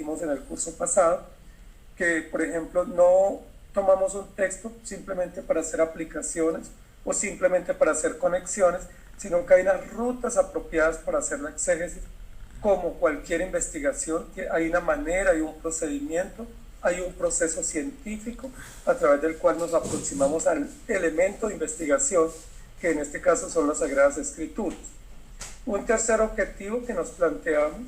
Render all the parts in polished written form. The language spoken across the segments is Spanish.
vimos en el curso pasado, que por ejemplo no tomamos un texto simplemente para hacer aplicaciones o simplemente para hacer conexiones, sino que hay unas rutas apropiadas para hacer la exégesis. Como cualquier investigación, hay una manera, hay un procedimiento, hay un proceso científico a través del cual nos aproximamos al elemento de investigación, que en este caso son las Sagradas Escrituras. Un tercer objetivo que nos planteamos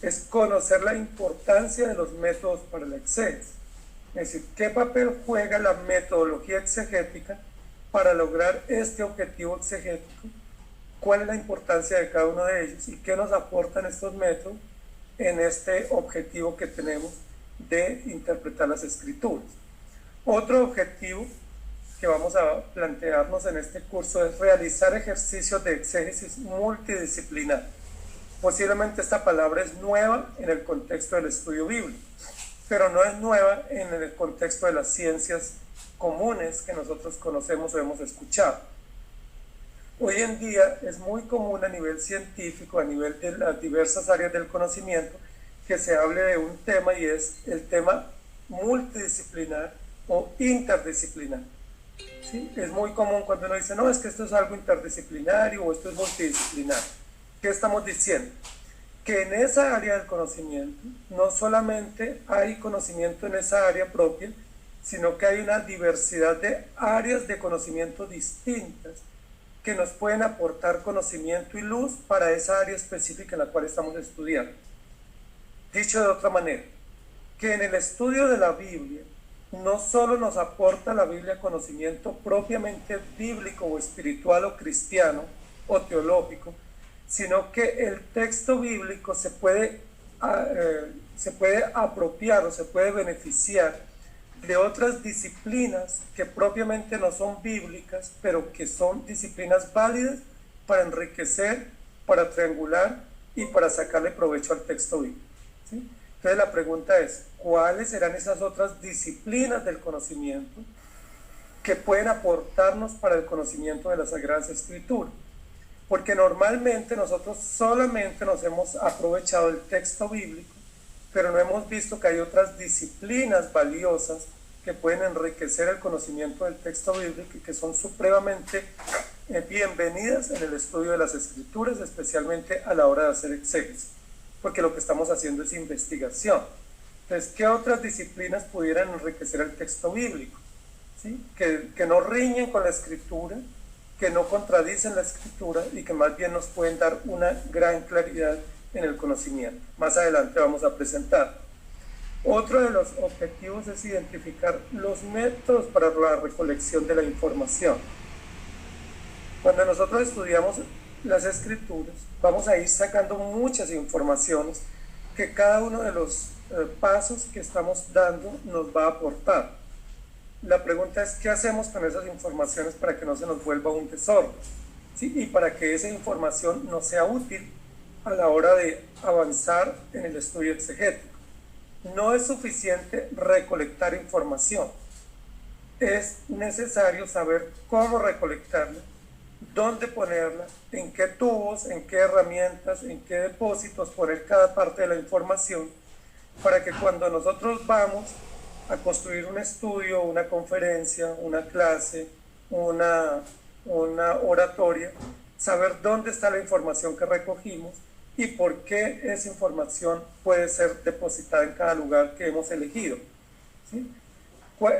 es conocer la importancia de los métodos para la exégesis. Es decir, ¿qué papel juega la metodología exegética para lograr este objetivo exegético? ¿Cuál es la importancia de cada uno de ellos y qué nos aportan estos métodos en este objetivo que tenemos de interpretar las escrituras? Otro objetivo que vamos a plantearnos en este curso es realizar ejercicios de exégesis multidisciplinar. Posiblemente esta palabra es nueva en el contexto del estudio bíblico, pero no es nueva en el contexto de las ciencias comunes que nosotros conocemos o hemos escuchado. Hoy en día es muy común a nivel científico, a nivel de las diversas áreas del conocimiento, que se hable de un tema y es el tema multidisciplinar o interdisciplinar. ¿Sí? Es muy común cuando uno dice, no, es que esto es algo interdisciplinario o esto es multidisciplinar. ¿Qué estamos diciendo? Que en esa área del conocimiento no solamente hay conocimiento en esa área propia, sino que hay una diversidad de áreas de conocimiento distintas que nos pueden aportar conocimiento y luz para esa área específica en la cual estamos estudiando. Dicho de otra manera, que en el estudio de la Biblia no solo nos aporta la Biblia conocimiento propiamente bíblico o espiritual o cristiano o teológico, sino que el texto bíblico se puede apropiar o se puede beneficiar de otras disciplinas que propiamente no son bíblicas, pero que son disciplinas válidas para enriquecer, para triangular y para sacarle provecho al texto bíblico. ¿Sí? Entonces la pregunta es, ¿cuáles serán esas otras disciplinas del conocimiento que pueden aportarnos para el conocimiento de las Sagradas Escrituras? Porque normalmente nosotros solamente nos hemos aprovechado del texto bíblico, pero no hemos visto que hay otras disciplinas valiosas que pueden enriquecer el conocimiento del texto bíblico y que son supremamente bienvenidas en el estudio de las Escrituras, especialmente a la hora de hacer exégesis, porque lo que estamos haciendo es investigación. Entonces, ¿qué otras disciplinas pudieran enriquecer el texto bíblico? ¿Sí? Que no riñen con la Escritura, que no contradicen la Escritura y que más bien nos pueden dar una gran claridad en el conocimiento. Más adelante vamos a presentar. Otro de los objetivos es identificar los métodos para la recolección de la información. Cuando nosotros estudiamos las Escrituras, vamos a ir sacando muchas informaciones que cada uno de los pasos que estamos dando nos va a aportar. La pregunta es, ¿qué hacemos con esas informaciones para que no se nos vuelva un tesoro? ¿Sí? Y para que esa información nos sea útil a la hora de avanzar en el estudio exegético. No es suficiente recolectar información. Es necesario saber cómo recolectarla, dónde ponerla, en qué tubos, en qué herramientas, en qué depósitos poner cada parte de la información, para que cuando nosotros vamos a construir un estudio, una conferencia, una clase, una oratoria, saber dónde está la información que recogimos y por qué esa información puede ser depositada en cada lugar que hemos elegido. ¿Sí?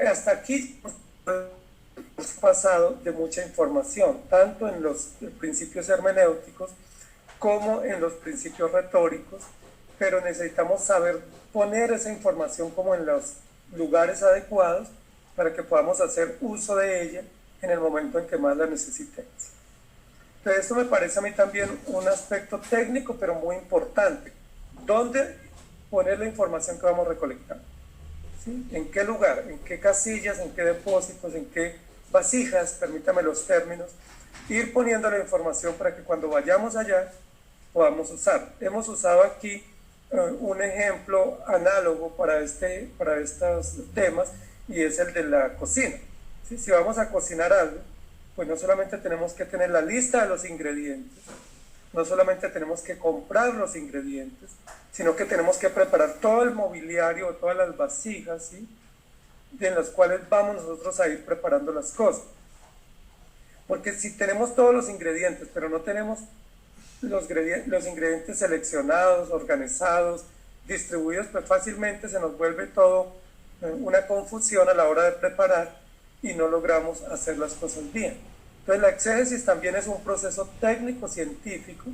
Hasta aquí hemos pasado de mucha información, tanto en los principios hermenéuticos como en los principios retóricos, pero necesitamos saber poner esa información como en los lugares adecuados para que podamos hacer uso de ella en el momento en que más la necesitemos. Entonces, esto me parece a mí también un aspecto técnico, pero muy importante. ¿Dónde poner la información que vamos a recolectar? ¿Sí? ¿En qué lugar? ¿En qué casillas? ¿En qué depósitos? ¿En qué vasijas? Permítame los términos. Ir poniendo la información para que cuando vayamos allá podamos usar. Hemos usado aquí un ejemplo análogo para estos temas y es el de la cocina. ¿Sí? Si vamos a cocinar algo, pues no solamente tenemos que tener la lista de los ingredientes, no solamente tenemos que comprar los ingredientes, sino que tenemos que preparar todo el mobiliario, todas las vasijas, ¿sí?, en las cuales vamos nosotros a ir preparando las cosas. Porque si tenemos todos los ingredientes, pero no tenemos los ingredientes seleccionados, organizados, distribuidos, pues fácilmente se nos vuelve todo una confusión a la hora de preparar y no logramos hacer las cosas bien. Entonces la exégesis también es un proceso técnico científico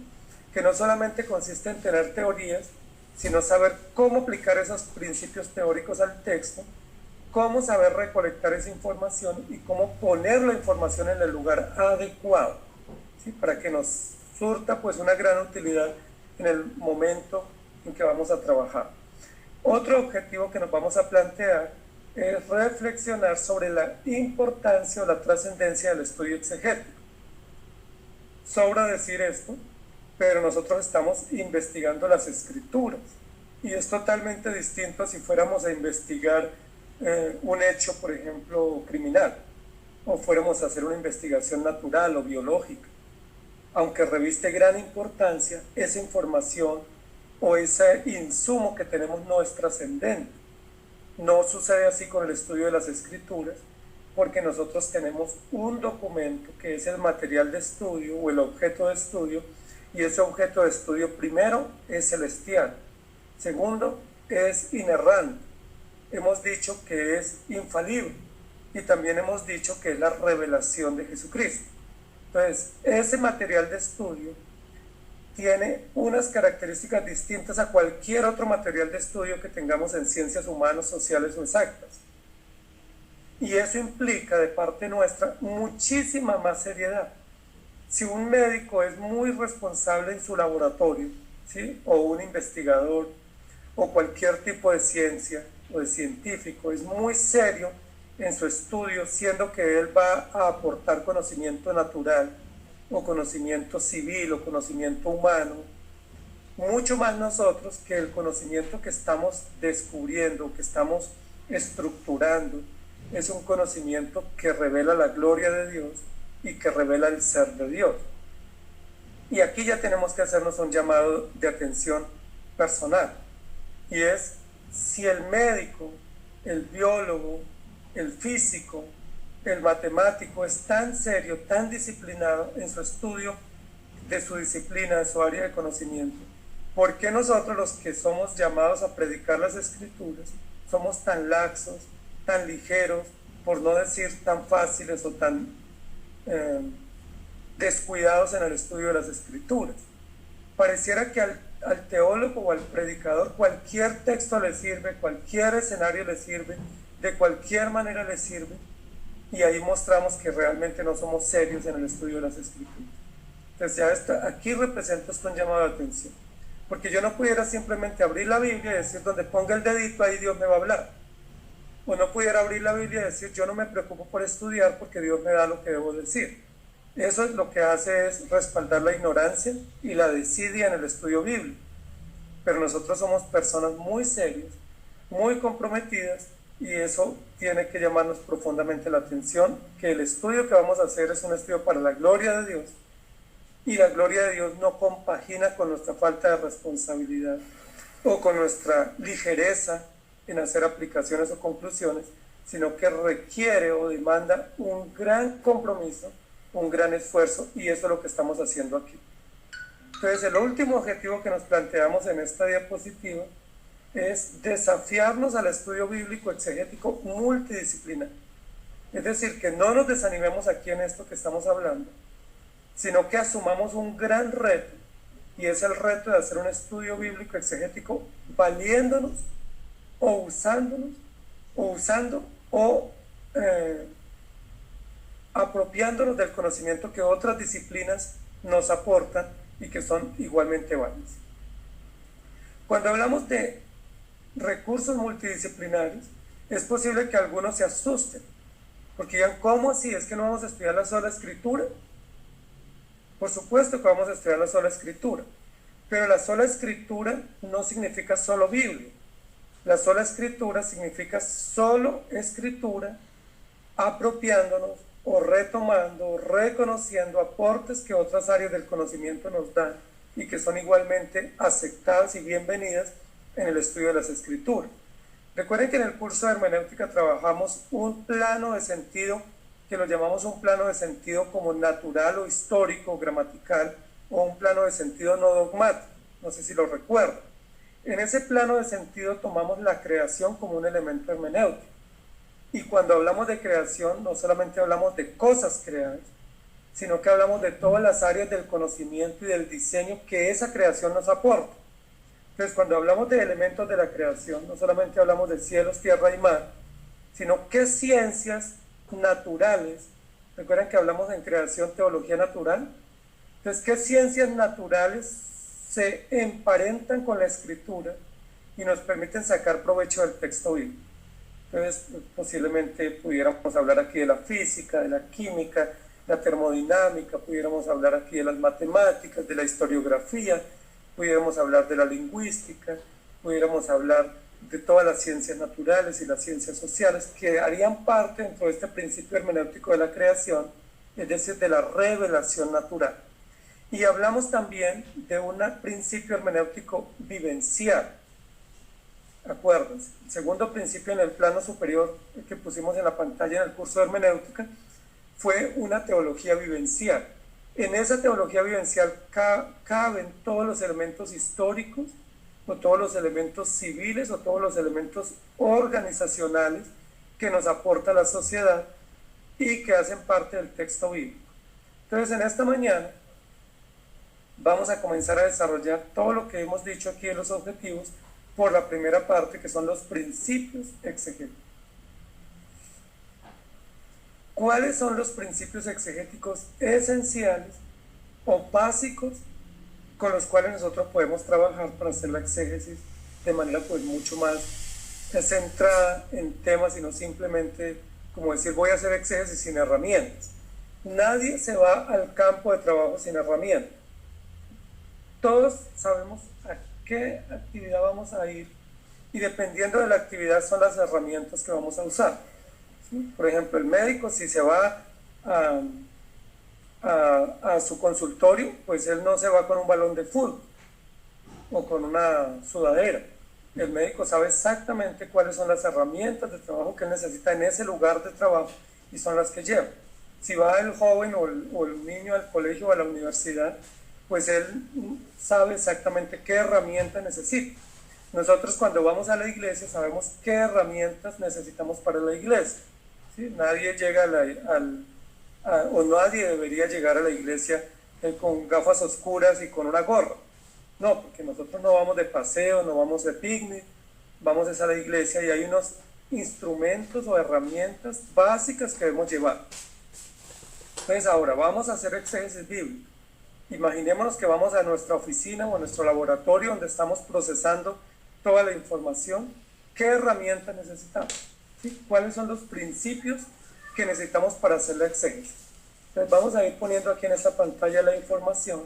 que no solamente consiste en tener teorías, sino saber cómo aplicar esos principios teóricos al texto, cómo saber recolectar esa información y cómo poner la información en el lugar adecuado, ¿sí?, para que nos surta pues una gran utilidad en el momento en que vamos a trabajar. Otro objetivo que nos vamos a plantear es reflexionar sobre la importancia o la trascendencia del estudio exegético. Sobra decir esto, pero nosotros estamos investigando las escrituras y es totalmente distinto a si fuéramos a investigar un hecho, por ejemplo, criminal, o fuéramos a hacer una investigación natural o biológica. Aunque reviste gran importancia, esa información o ese insumo que tenemos no es trascendente. No sucede así con el estudio de las escrituras, porque nosotros tenemos un documento que es el material de estudio o el objeto de estudio, y ese objeto de estudio primero es celestial, segundo es inerrante, hemos dicho que es infalible y también hemos dicho que es la revelación de Jesucristo. Entonces, ese material de estudio tiene unas características distintas a cualquier otro material de estudio que tengamos en ciencias humanas, sociales o exactas. Y eso implica de parte nuestra muchísima más seriedad. Si un médico es muy responsable en su laboratorio, ¿sí?, o un investigador, o cualquier tipo de ciencia o de científico, es muy serio en su estudio, siendo que él va a aportar conocimiento natural, o conocimiento civil, o conocimiento humano, mucho más nosotros que el conocimiento que estamos descubriendo, que estamos estructurando, es un conocimiento que revela la gloria de Dios y que revela el ser de Dios. Y aquí ya tenemos que hacernos un llamado de atención personal, y es si el médico, el biólogo, el físico, el matemático es tan serio, tan disciplinado en su estudio de su disciplina, de su área de conocimiento, ¿por qué nosotros, los que somos llamados a predicar las escrituras, somos tan laxos, tan ligeros, por no decir tan fáciles o tan descuidados en el estudio de las escrituras? Pareciera que al teólogo o al predicador cualquier texto le sirve, cualquier escenario le sirve, de cualquier manera le sirve, y ahí mostramos que realmente no somos serios en el estudio de las escrituras. Entonces ya aquí representa esto un llamado de atención, porque yo no pudiera simplemente abrir la Biblia y decir donde ponga el dedito ahí Dios me va a hablar, o no pudiera abrir la Biblia y decir yo no me preocupo por estudiar porque Dios me da lo que debo decir. Eso es lo que hace es respaldar la ignorancia y la desidia en el estudio bíblico. Pero nosotros somos personas muy serias, muy comprometidas, y eso tiene que llamarnos profundamente la atención, que el estudio que vamos a hacer es un estudio para la gloria de Dios, y la gloria de Dios no compagina con nuestra falta de responsabilidad o con nuestra ligereza en hacer aplicaciones o conclusiones, sino que requiere o demanda un gran compromiso, un gran esfuerzo, y eso es lo que estamos haciendo aquí. Entonces, el último objetivo que nos planteamos en esta diapositiva es desafiarnos al estudio bíblico exegético multidisciplinar. Es decir, que no nos desanimemos aquí en esto que estamos hablando, sino que asumamos un gran reto, y es el reto de hacer un estudio bíblico exegético valiéndonos o usándonos o usando o apropiándonos del conocimiento que otras disciplinas nos aportan y que son igualmente válidos. Cuando hablamos de recursos multidisciplinarios, es posible que algunos se asusten, porque digan, ¿cómo así? ¿Es que no vamos a estudiar la sola escritura? Por supuesto que vamos a estudiar la sola escritura, pero la sola escritura no significa solo Biblia. La sola escritura significa solo escritura, apropiándonos o retomando, o reconociendo aportes que otras áreas del conocimiento nos dan y que son igualmente aceptadas y bienvenidas en el estudio de las escrituras. Recuerden que en el curso de hermenéutica trabajamos un plano de sentido que lo llamamos un plano de sentido como natural o histórico, gramatical, o un plano de sentido no dogmático. No sé si lo recuerdan. En ese plano de sentido tomamos la creación como un elemento hermenéutico. Y cuando hablamos de creación, no solamente hablamos de cosas creadas, sino que hablamos de todas las áreas del conocimiento y del diseño que esa creación nos aporta. Entonces, cuando hablamos de elementos de la creación, no solamente hablamos de cielos, tierra y mar, sino qué ciencias naturales, recuerden que hablamos en creación, teología natural, entonces qué ciencias naturales se emparentan con la escritura y nos permiten sacar provecho del texto bíblico. Entonces, posiblemente pudiéramos hablar aquí de la física, de la química, la termodinámica, pudiéramos hablar aquí de las matemáticas, de la historiografía, pudiéramos hablar de la lingüística, pudiéramos hablar de todas las ciencias naturales y las ciencias sociales que harían parte dentro de este principio hermenéutico de la creación, es decir, de la revelación natural. Y hablamos también de un principio hermenéutico vivencial. Acuérdense, el segundo principio en el plano superior que pusimos en la pantalla en el curso de hermenéutica fue una teología vivencial. En esa teología vivencial caben todos los elementos históricos, o todos los elementos civiles, o todos los elementos organizacionales que nos aporta la sociedad y que hacen parte del texto bíblico. Entonces, en esta mañana vamos a comenzar a desarrollar todo lo que hemos dicho aquí en los objetivos por la primera parte, que son los principios exegéticos. ¿Cuáles son los principios exegéticos esenciales o básicos con los cuales nosotros podemos trabajar para hacer la exégesis de manera pues mucho más centrada en temas y no simplemente como decir voy a hacer exégesis sin herramientas? Nadie se va al campo de trabajo sin herramientas. Todos sabemos a qué actividad vamos a ir y dependiendo de la actividad son las herramientas que vamos a usar. ¿Sí? Por ejemplo, el médico si se va a su consultorio, pues él no se va con un balón de fútbol o con una sudadera. El médico sabe exactamente cuáles son las herramientas de trabajo que él necesita en ese lugar de trabajo y son las que lleva. Si va el joven o el niño al colegio o a la universidad, pues él sabe exactamente qué herramienta necesita. Nosotros cuando vamos a la iglesia sabemos qué herramientas necesitamos para la iglesia. ¿Sí? Nadie llega o nadie debería llegar a la iglesia con gafas oscuras y con una gorra. No, porque nosotros no vamos de paseo, no vamos de picnic, vamos a la iglesia y hay unos instrumentos o herramientas básicas que debemos llevar. Entonces ahora vamos a hacer exégesis bíblico. Imaginémonos que vamos a nuestra oficina o a nuestro laboratorio donde estamos procesando toda la información. ¿Qué herramienta necesitamos? ¿Sí? ¿Cuáles son los principios que necesitamos para hacer la exégesis? Entonces vamos a ir poniendo aquí en esta pantalla la información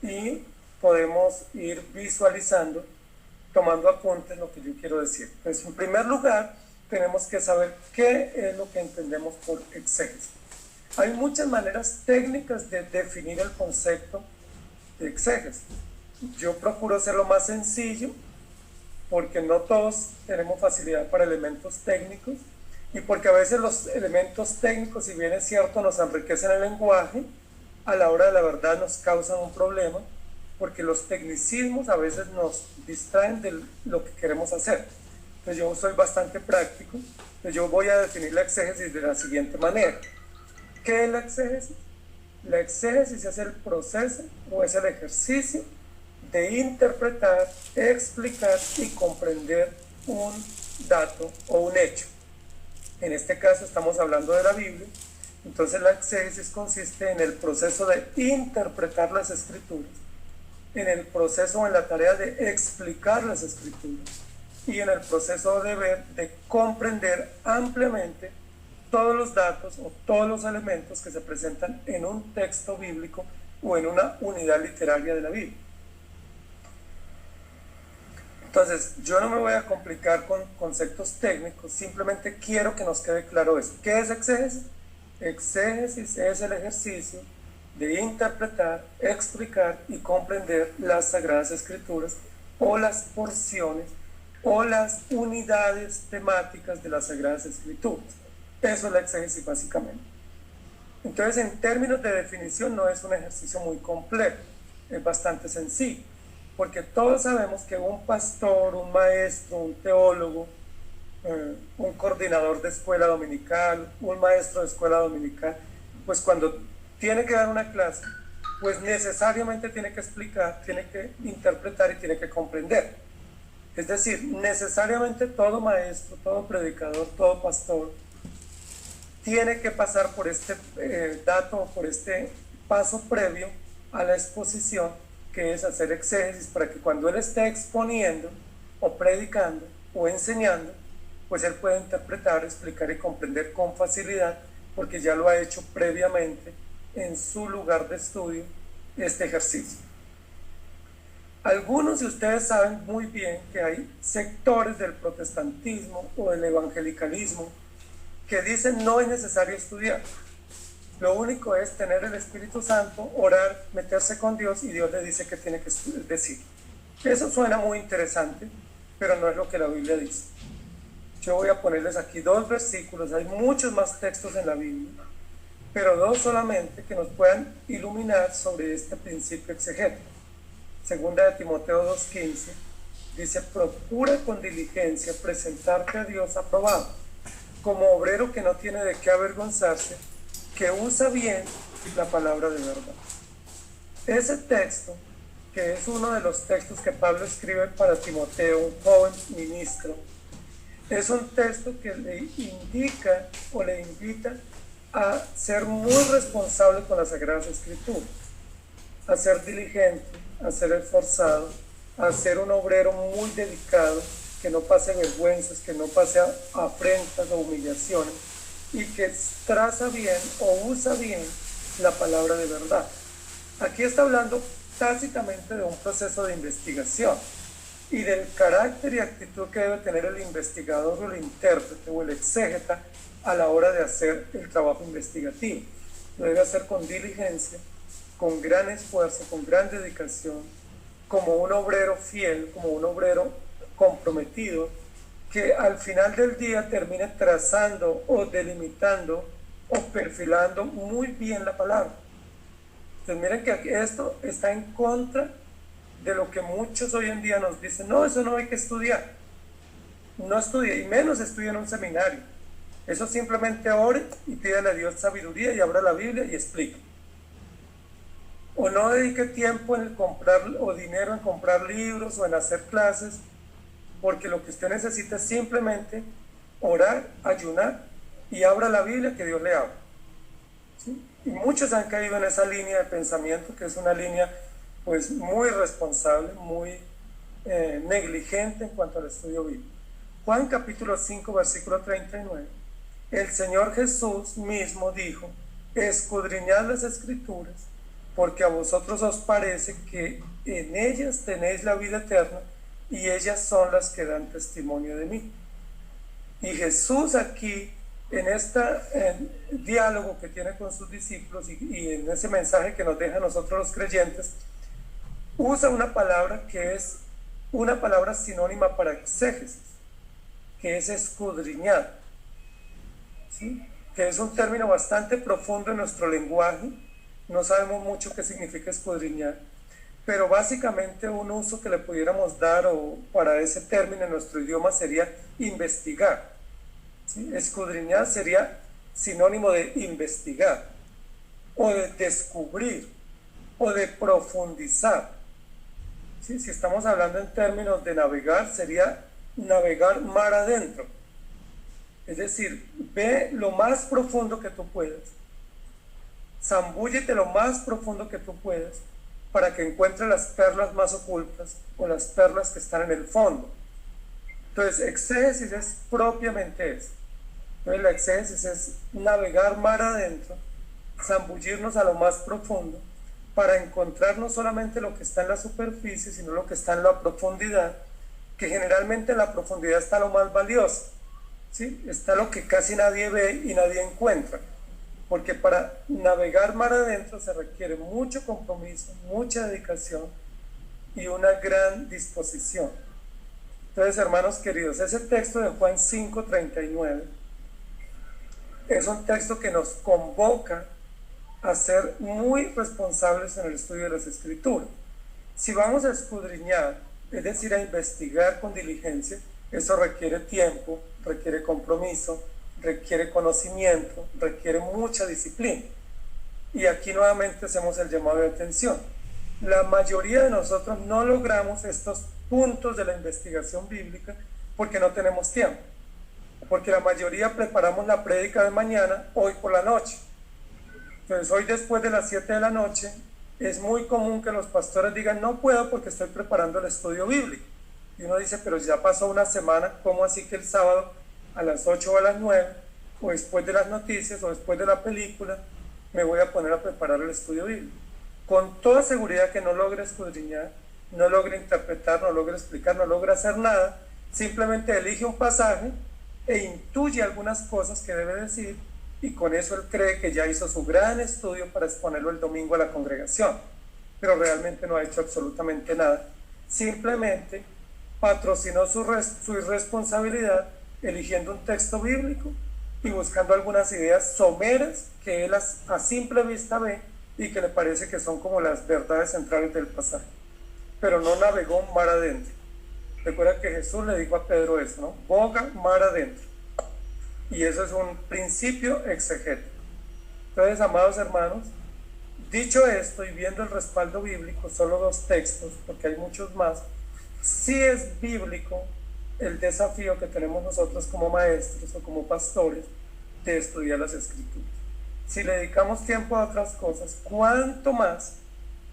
y podemos ir visualizando, tomando apuntes lo que yo quiero decir. Entonces, en primer lugar, tenemos que saber qué es lo que entendemos por exégesis. Hay muchas maneras técnicas de definir el concepto de exégesis. Yo procuro hacerlo más sencillo porque no todos tenemos facilidad para elementos técnicos y porque a veces los elementos técnicos, si bien es cierto, nos enriquecen el lenguaje, a la hora de la verdad nos causan un problema porque los tecnicismos a veces nos distraen de lo que queremos hacer. Entonces yo soy bastante práctico, entonces yo voy a definir la exégesis de la siguiente manera. ¿Qué es la exégesis? La exégesis es el proceso o es el ejercicio de interpretar, explicar y comprender un dato o un hecho. En este caso estamos hablando de la Biblia, entonces la exégesis consiste en el proceso de interpretar las escrituras, en el proceso o en la tarea de explicar las escrituras y en el proceso de comprender ampliamente todos los datos o todos los elementos que se presentan en un texto bíblico o en una unidad literaria de la Biblia. Entonces, yo no me voy a complicar con conceptos técnicos, simplemente quiero que nos quede claro eso. ¿Qué es exégesis? Exégesis es el ejercicio de interpretar, explicar y comprender las Sagradas Escrituras o las porciones o las unidades temáticas de las Sagradas Escrituras. Eso es la exégesis básicamente. Entonces, en términos de definición, no es un ejercicio muy complejo, es bastante sencillo, porque todos sabemos que un pastor, un maestro, un teólogo, un coordinador de escuela dominical, un maestro de escuela dominical, pues cuando tiene que dar una clase, pues necesariamente tiene que explicar, tiene que interpretar y tiene que comprender. Es decir, necesariamente todo maestro, todo predicador, todo pastor tiene que pasar por este dato, por este paso previo a la exposición, que es hacer exégesis, para que cuando él esté exponiendo o predicando o enseñando, pues él puede interpretar, explicar y comprender con facilidad, porque ya lo ha hecho previamente en su lugar de estudio este ejercicio. Algunos de ustedes saben muy bien que hay sectores del protestantismo o del evangelicalismo que dicen no es necesario estudiar. Lo único es tener el Espíritu Santo, orar, meterse con Dios y Dios le dice que tiene que decir. Eso suena muy interesante, pero no es lo que la Biblia dice. Yo voy a ponerles aquí 2 versículos, hay muchos más textos en la Biblia, pero 2 solamente que nos puedan iluminar sobre este principio exegético. Segunda de Timoteo 2:15 dice: procura con diligencia presentarte a Dios aprobado, como obrero que no tiene de qué avergonzarse, que usa bien la palabra de verdad. Ese texto, que es uno de los textos que Pablo escribe para Timoteo, un joven ministro, es un texto que le indica o le invita a ser muy responsable con las Sagradas Escrituras, a ser diligente, a ser esforzado, a ser un obrero muy dedicado, que no pase vergüenzas, que no pase afrentas o humillaciones, y que traza bien o usa bien la palabra de verdad. Aquí está hablando tácitamente de un proceso de investigación y del carácter y actitud que debe tener el investigador o el intérprete o el exégeta a la hora de hacer el trabajo investigativo. Lo debe hacer con diligencia, con gran esfuerzo, con gran dedicación, como un obrero fiel, como un obrero comprometido, que al final del día termine trazando o delimitando o perfilando muy bien la palabra. Entonces miren que esto está en contra de lo que muchos hoy en día nos dicen: no, eso no hay que estudiar. No estudie, y menos estudie en un seminario. Eso simplemente ore y pídele a Dios sabiduría y abra la Biblia y explique. O no dedique tiempo en comprar o dinero en comprar libros o en hacer clases, porque lo que usted necesita es simplemente orar, ayunar y abra la Biblia, que Dios le abra. ¿Sí? Y muchos han caído en esa línea de pensamiento, que es una línea pues muy irresponsable, muy negligente en cuanto al estudio bíblico. Juan capítulo 5 versículo 39, el Señor Jesús mismo dijo: escudriñad las Escrituras, porque a vosotros os parece que en ellas tenéis la vida eterna, y ellas son las que dan testimonio de mí. Y Jesús aquí, en este diálogo que tiene con sus discípulos y en ese mensaje que nos deja a nosotros los creyentes, usa una palabra que es una palabra sinónima para exégesis, que es escudriñar, ¿sí? Que es un término bastante profundo en nuestro lenguaje. No sabemos mucho qué significa escudriñar, pero básicamente un uso que le pudiéramos dar para ese término en nuestro idioma sería investigar. ¿Sí? Escudriñar sería sinónimo de investigar, o de descubrir, o de profundizar. ¿Sí? Si estamos hablando en términos de navegar, sería navegar mar adentro. Es decir, ve lo más profundo que tú puedas. Zambúllete lo más profundo que tú puedas para que encuentres las perlas más ocultas o las perlas que están en el fondo. Entonces, exégesis es propiamente eso. Entonces, la exégesis es navegar mar adentro, zambullirnos a lo más profundo para encontrar no solamente lo que está en la superficie, sino lo que está en la profundidad, que generalmente en la profundidad está lo más valioso, ¿sí? Está lo que casi nadie ve y nadie encuentra. porque para navegar mar adentro se requiere mucho compromiso, mucha dedicación y una gran disposición. Entonces, hermanos queridos, ese texto de Juan 5:39 es un texto que nos convoca a ser muy responsables en el estudio de las Escrituras. Si vamos a escudriñar, es decir, a investigar con diligencia, eso requiere tiempo, requiere compromiso, requiere conocimiento, requiere mucha disciplina. Y aquí nuevamente hacemos el llamado de atención. La mayoría de nosotros no logramos estos puntos de la investigación bíblica porque no tenemos tiempo. Porque la mayoría preparamos la prédica de mañana hoy por la noche. Entonces hoy después de las 7 de la noche es muy común que los pastores digan no puedo porque estoy preparando el estudio bíblico. Y uno dice, pero ya pasó una semana, ¿cómo así que el sábado a las 8 o a las 9, o después de las noticias, o después de la película, me voy a poner a preparar el estudio bíblico? Con toda seguridad que no logra escudriñar, no logra interpretar, no logra explicar, no logra hacer nada, simplemente elige un pasaje e intuye algunas cosas que debe decir, y con eso él cree que ya hizo su gran estudio para exponerlo el domingo a la congregación, pero realmente no ha hecho absolutamente nada, simplemente patrocinó su irresponsabilidad eligiendo un texto bíblico y buscando algunas ideas someras que él a simple vista ve y que le parece que son como las verdades centrales del pasaje, pero no navegó mar adentro. Recuerda que Jesús le dijo a Pedro eso, ¿no? Boga mar adentro. Y eso es un principio exegético. Entonces, amados hermanos, dicho esto y viendo el respaldo bíblico, solo 2 textos, porque hay muchos más, sí es bíblico el desafío que tenemos nosotros como maestros o como pastores de estudiar las Escrituras. Si le dedicamos tiempo a otras cosas, ¿cuánto más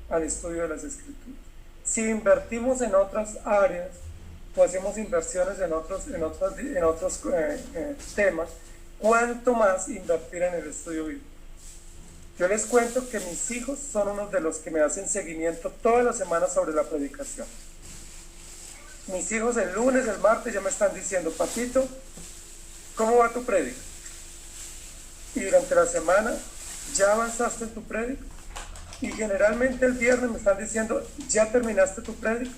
al estudio de las Escrituras? Si invertimos en otras áreas o hacemos inversiones en otros temas, ¿cuánto más invertir en el estudio bíblico? Yo les cuento que mis hijos son unos de los que me hacen seguimiento todas las semanas sobre la predicación. Mis hijos el lunes, el martes ya me están diciendo, papito, ¿cómo va tu prédica? Y durante la semana, ¿ya avanzaste en tu prédica? Y generalmente el viernes me están diciendo, ¿ya terminaste tu prédica?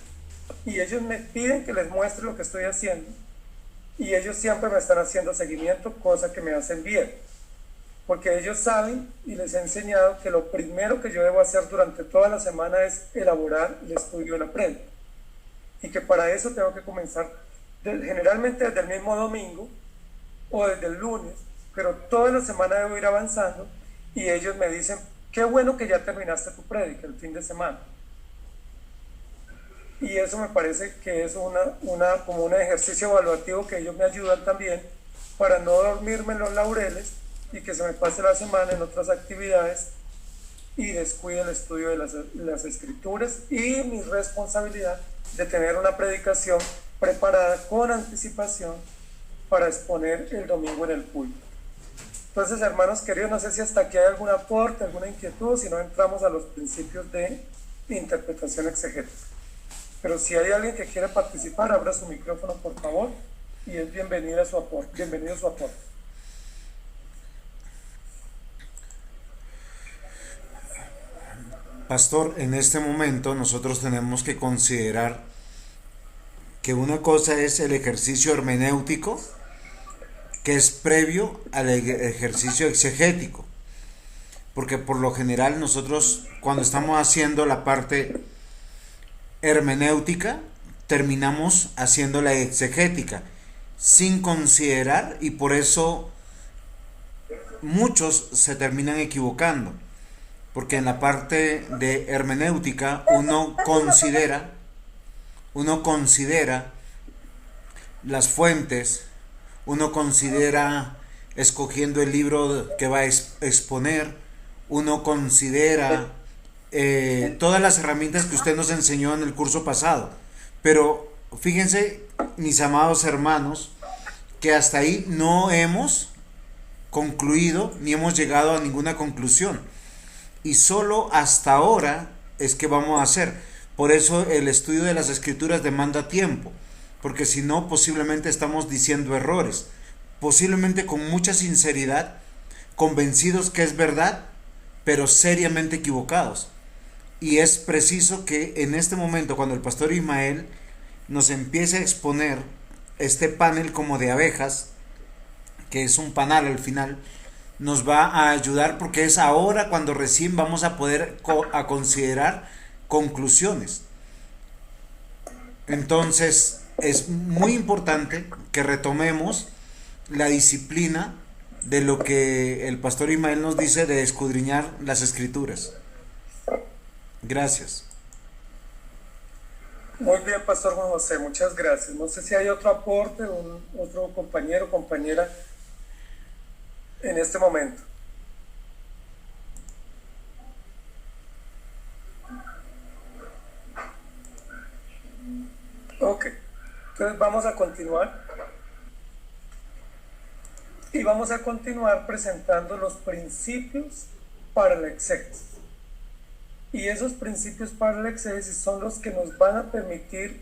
Y ellos me piden que les muestre lo que estoy haciendo. Y ellos siempre me están haciendo seguimiento, cosa que me hacen bien. Porque ellos saben y les he enseñado que lo primero que yo debo hacer durante toda la semana es elaborar el estudio de la prédica. Y que para eso tengo que comenzar generalmente desde el mismo domingo o desde el lunes, pero toda la semana debo ir avanzando y ellos me dicen, qué bueno que ya terminaste tu prédica el fin de semana. Y eso me parece que es como un ejercicio evaluativo que ellos me ayudan también para no dormirme en los laureles y que se me pase la semana en otras actividades y descuide el estudio de las Escrituras y mi responsabilidad de tener una predicación preparada con anticipación para exponer el domingo en el púlpito. Entonces, hermanos queridos, no sé si hasta aquí hay algún aporte, alguna inquietud, si no entramos a los principios de interpretación exegética. Pero si hay alguien que quiere participar, abra su micrófono, por favor, y es bienvenido su aporte. Pastor, en este momento nosotros tenemos que considerar que una cosa es el ejercicio hermenéutico, que es previo al ejercicio exegético, porque por lo general nosotros cuando estamos haciendo la parte hermenéutica terminamos haciendo la exegética sin considerar, y por eso muchos se terminan equivocando, porque en la parte de hermenéutica uno considera las fuentes, uno considera escogiendo el libro que va a exponer, uno considera todas las herramientas que usted nos enseñó en el curso pasado. Pero fíjense, mis amados hermanos, que hasta ahí no hemos concluido ni hemos llegado a ninguna conclusión. Y solo hasta ahora es que vamos a hacer. Por eso el estudio de las Escrituras demanda tiempo, porque si no, posiblemente estamos diciendo errores. Posiblemente con mucha sinceridad convencidos que es verdad, pero seriamente equivocados. Y es preciso que en este momento, cuando el pastor Ismael nos empiece a exponer este panel como de abejas, que es un panal al final, nos va a ayudar, porque es ahora cuando recién vamos a poder a considerar conclusiones. Entonces es muy importante que retomemos la disciplina de lo que el pastor Ismael nos dice, de escudriñar las escrituras. Gracias. Muy bien, Pastor Juan José, muchas gracias. No sé si hay otro aporte, otro compañero o compañera en este momento. Ok, entonces vamos a continuar. Y vamos a continuar presentando los principios para la exégesis. Y esos principios para la exégesis son los que nos van a permitir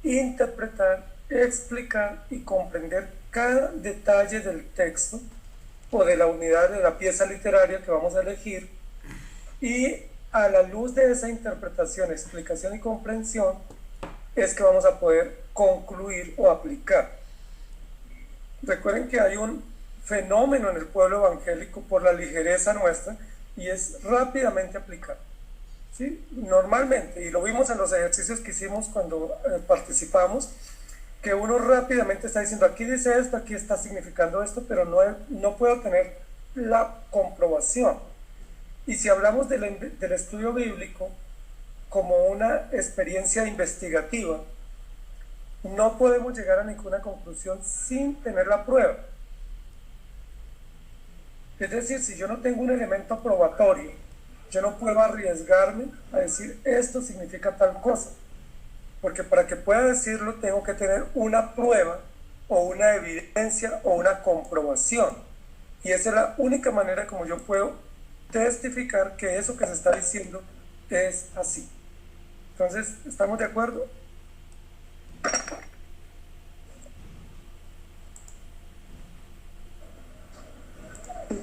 interpretar, explicar y comprender cada detalle del texto o de la unidad de la pieza literaria que vamos a elegir, y a la luz de esa interpretación, explicación y comprensión es que vamos a poder concluir o aplicar. Recuerden que hay un fenómeno en el pueblo evangélico por la ligereza nuestra, y es rápidamente aplicar. ¿Sí? Normalmente, y lo vimos en los ejercicios que hicimos cuando participamos, que uno rápidamente está diciendo, aquí dice esto, aquí está significando esto, pero no puedo tener la comprobación. Y si hablamos del estudio bíblico como una experiencia investigativa, no podemos llegar a ninguna conclusión sin tener la prueba. Es decir, si yo no tengo un elemento probatorio, yo no puedo arriesgarme a decir esto significa tal cosa, porque para que pueda decirlo tengo que tener una prueba o una evidencia o una comprobación, y esa es la única manera como yo puedo testificar que eso que se está diciendo es así. Entonces, ¿estamos de acuerdo?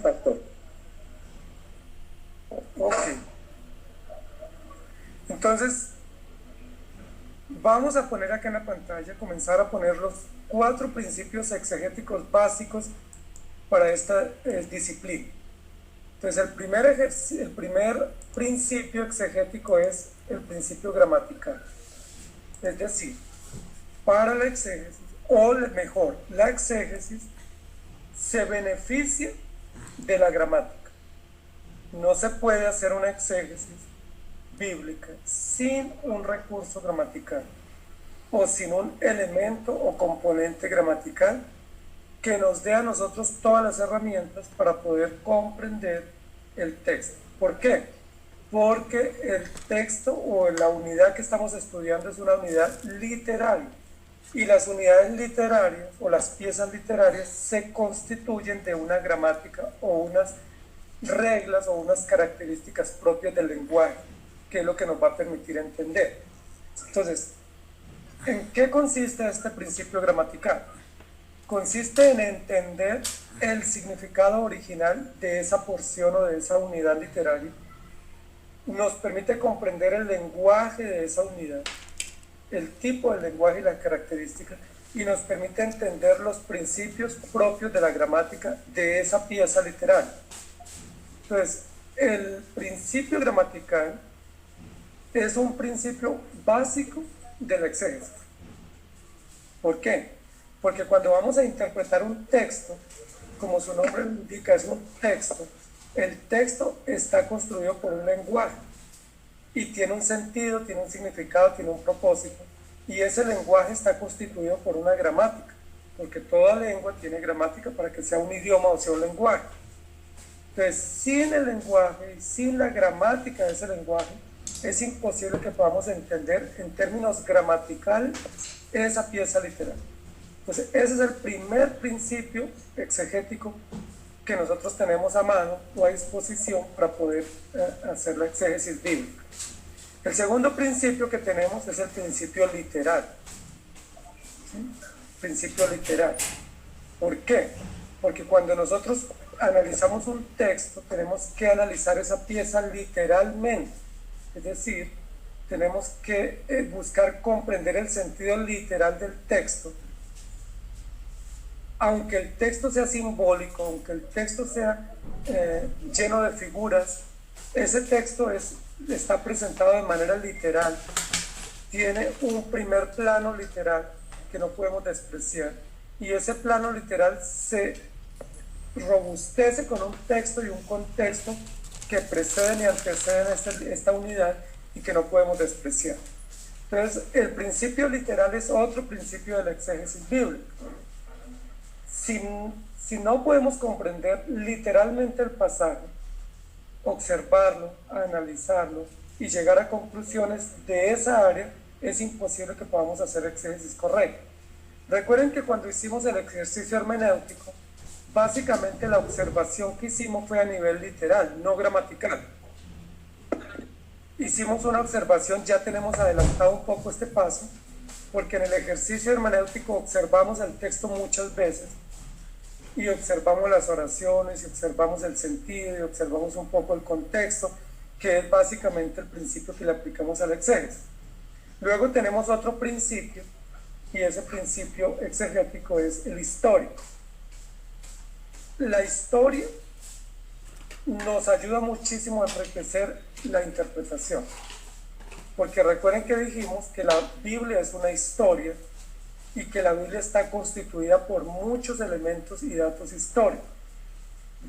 Pastor. Ok. Entonces, vamos a poner acá en la pantalla, comenzar a poner los 4 principios exegéticos básicos para esta disciplina. Entonces, el primer principio exegético es el principio gramatical. Es decir, para la exégesis, o mejor, la exégesis se beneficia de la gramática. No se puede hacer una exégesis bíblica sin un recurso gramatical o sin un elemento o componente gramatical que nos dé a nosotros todas las herramientas para poder comprender el texto. ¿Por qué? Porque el texto o la unidad que estamos estudiando es una unidad literaria, y las unidades literarias o las piezas literarias se constituyen de una gramática o unas reglas o unas características propias del lenguaje, que es lo que nos va a permitir entender. Entonces, ¿en qué consiste este principio gramatical? Consiste en entender el significado original de esa porción o de esa unidad literaria. Nos permite comprender el lenguaje de esa unidad, el tipo del lenguaje y las características, y nos permite entender los principios propios de la gramática de esa pieza literaria. Entonces, el principio gramatical es un principio básico de la exégesis. ¿Por qué? Porque cuando vamos a interpretar un texto, como su nombre lo indica, es un texto, el texto está construido por un lenguaje y tiene un sentido, tiene un significado, tiene un propósito, y ese lenguaje está constituido por una gramática, porque toda lengua tiene gramática para que sea un idioma o sea un lenguaje. Entonces, sin el lenguaje y sin la gramática de ese lenguaje, es imposible que podamos entender en términos gramaticales esa pieza literaria. Entonces, ese es el primer principio exegético que nosotros tenemos a mano o a disposición para poder hacer la exégesis bíblica. El segundo principio que tenemos es el principio literal. ¿Sí? Principio literal. ¿Por qué? Porque cuando nosotros analizamos un texto, tenemos que analizar esa pieza literalmente, es decir, tenemos que buscar comprender el sentido literal del texto. Aunque el texto sea simbólico, aunque el texto sea lleno de figuras, ese texto está presentado de manera literal, tiene un primer plano literal que no podemos despreciar, y ese plano literal se robustece con un texto y un contexto que preceden y anteceden esta unidad y que no podemos despreciar. Entonces, el principio literal es otro principio de la exégesis bíblica. Si no podemos comprender literalmente el pasaje, observarlo, analizarlo y llegar a conclusiones de esa área, es imposible que podamos hacer exégesis correcta. Recuerden que cuando hicimos el ejercicio hermenéutico, básicamente la observación que hicimos fue a nivel literal, no gramatical. Hicimos una observación, ya tenemos adelantado un poco este paso, porque en el ejercicio hermenéutico observamos el texto muchas veces, y observamos las oraciones, y observamos el sentido, y observamos un poco el contexto, que es básicamente el principio que le aplicamos a la exégesis. Luego tenemos otro principio, y ese principio exegético es el histórico. La historia nos ayuda muchísimo a enriquecer la interpretación, porque recuerden que dijimos que la Biblia es una historia, y que la Biblia está constituida por muchos elementos y datos históricos.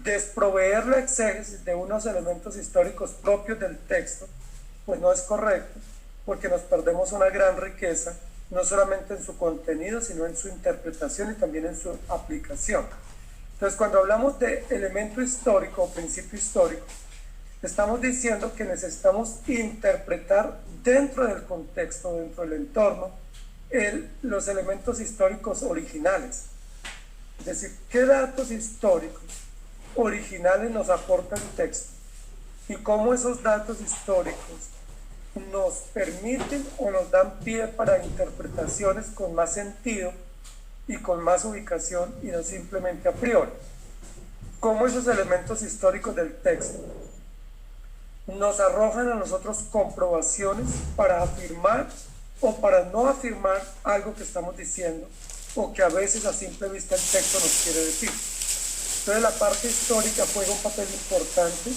Desproveer la exégesis de unos elementos históricos propios del texto, pues no es correcto, porque nos perdemos una gran riqueza, no solamente en su contenido, sino en su interpretación y también en su aplicación. Entonces, cuando hablamos de elemento histórico o principio histórico, estamos diciendo que necesitamos interpretar dentro del contexto, dentro del entorno, los elementos históricos originales. Es decir, qué datos históricos originales nos aporta el texto y cómo esos datos históricos nos permiten o nos dan pie para interpretaciones con más sentido y con más ubicación y no simplemente a priori. Cómo esos elementos históricos del texto nos arrojan a nosotros comprobaciones para afirmar o para no afirmar algo que estamos diciendo o que a veces a simple vista el texto nos quiere decir. Entonces la parte histórica juega un papel importante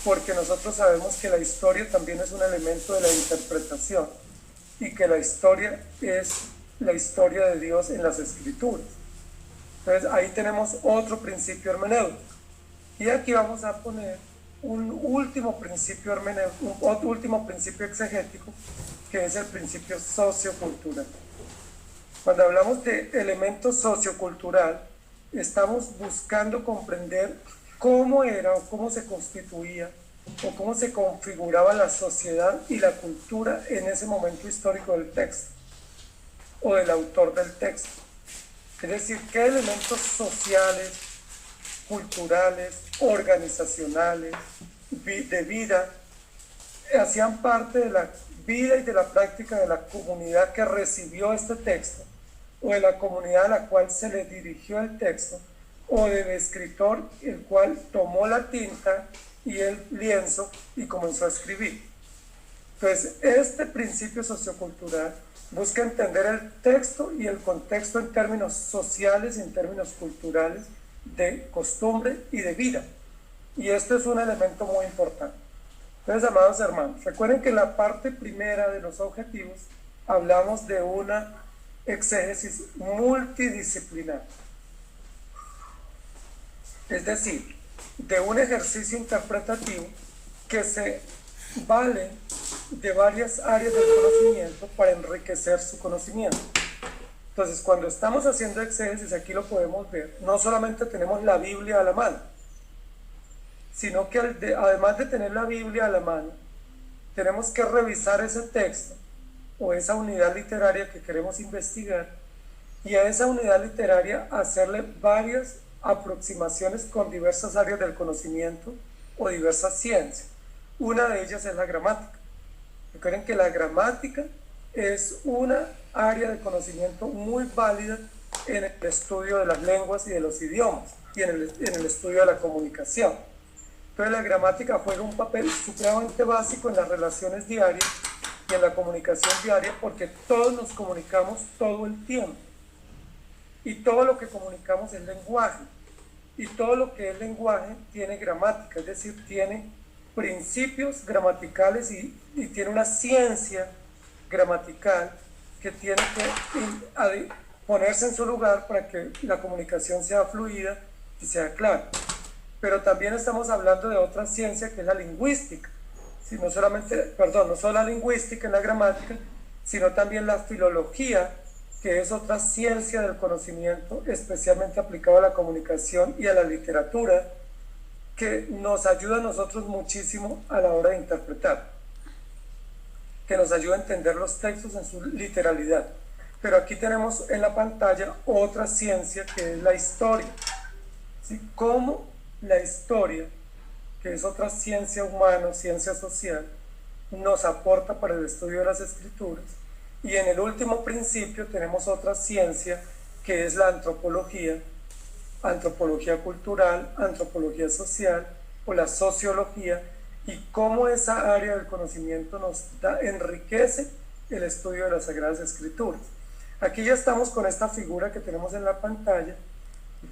porque nosotros sabemos que la historia también es un elemento de la interpretación y que la historia es la historia de Dios en las Escrituras. Entonces ahí tenemos otro principio hermenéutico. Y aquí vamos a poner un último principio hermenéutico, un último principio exegético, que es el principio sociocultural. Cuando hablamos de elemento sociocultural, estamos buscando comprender cómo era o cómo se constituía o cómo se configuraba la sociedad y la cultura en ese momento histórico del texto o del autor del texto. Es decir, qué elementos sociales, culturales, organizacionales, de vida, hacían parte de la vida y de la práctica de la comunidad que recibió este texto, o de la comunidad a la cual se le dirigió el texto, o del escritor el cual tomó la tinta y el lienzo y comenzó a escribir. Entonces, este principio sociocultural busca entender el texto y el contexto en términos sociales y en términos culturales, de costumbre y de vida. Y esto es un elemento muy importante. Entonces, amados hermanos, recuerden que en la parte primera de los objetivos hablamos de una exégesis multidisciplinar. Es decir, de un ejercicio interpretativo que se vale de varias áreas del conocimiento para enriquecer su conocimiento. Entonces, cuando estamos haciendo exégesis, aquí lo podemos ver, no solamente tenemos la Biblia a la mano, sino que además de tener la Biblia a la mano, tenemos que revisar ese texto o esa unidad literaria que queremos investigar y a esa unidad literaria hacerle varias aproximaciones con diversas áreas del conocimiento o diversas ciencias. Una de ellas es la gramática. Recuerden que la gramática es una área de conocimiento muy válida en el estudio de las lenguas y de los idiomas y en el estudio de la comunicación. Entonces la gramática juega un papel supremamente básico en las relaciones diarias y en la comunicación diaria, porque todos nos comunicamos todo el tiempo y todo lo que comunicamos es lenguaje, y todo lo que es lenguaje tiene gramática, es decir, tiene principios gramaticales y tiene una ciencia gramatical que tiene que ponerse en su lugar para que la comunicación sea fluida y sea clara. Pero también estamos hablando de otra ciencia que es la lingüística, ¿sí? No solo la lingüística en la gramática, sino también la filología, que es otra ciencia del conocimiento especialmente aplicada a la comunicación y a la literatura, que nos ayuda a nosotros muchísimo a la hora de interpretar, que nos ayuda a entender los textos en su literalidad. Pero aquí tenemos en la pantalla otra ciencia que es la historia, ¿sí? Cómo la historia, que es otra ciencia humana, ciencia social, nos aporta para el estudio de las escrituras. Y en el último principio tenemos otra ciencia que es la antropología, antropología cultural, antropología social o la sociología, y cómo esa área del conocimiento enriquece el estudio de las Sagradas Escrituras. Aquí ya estamos con esta figura que tenemos en la pantalla,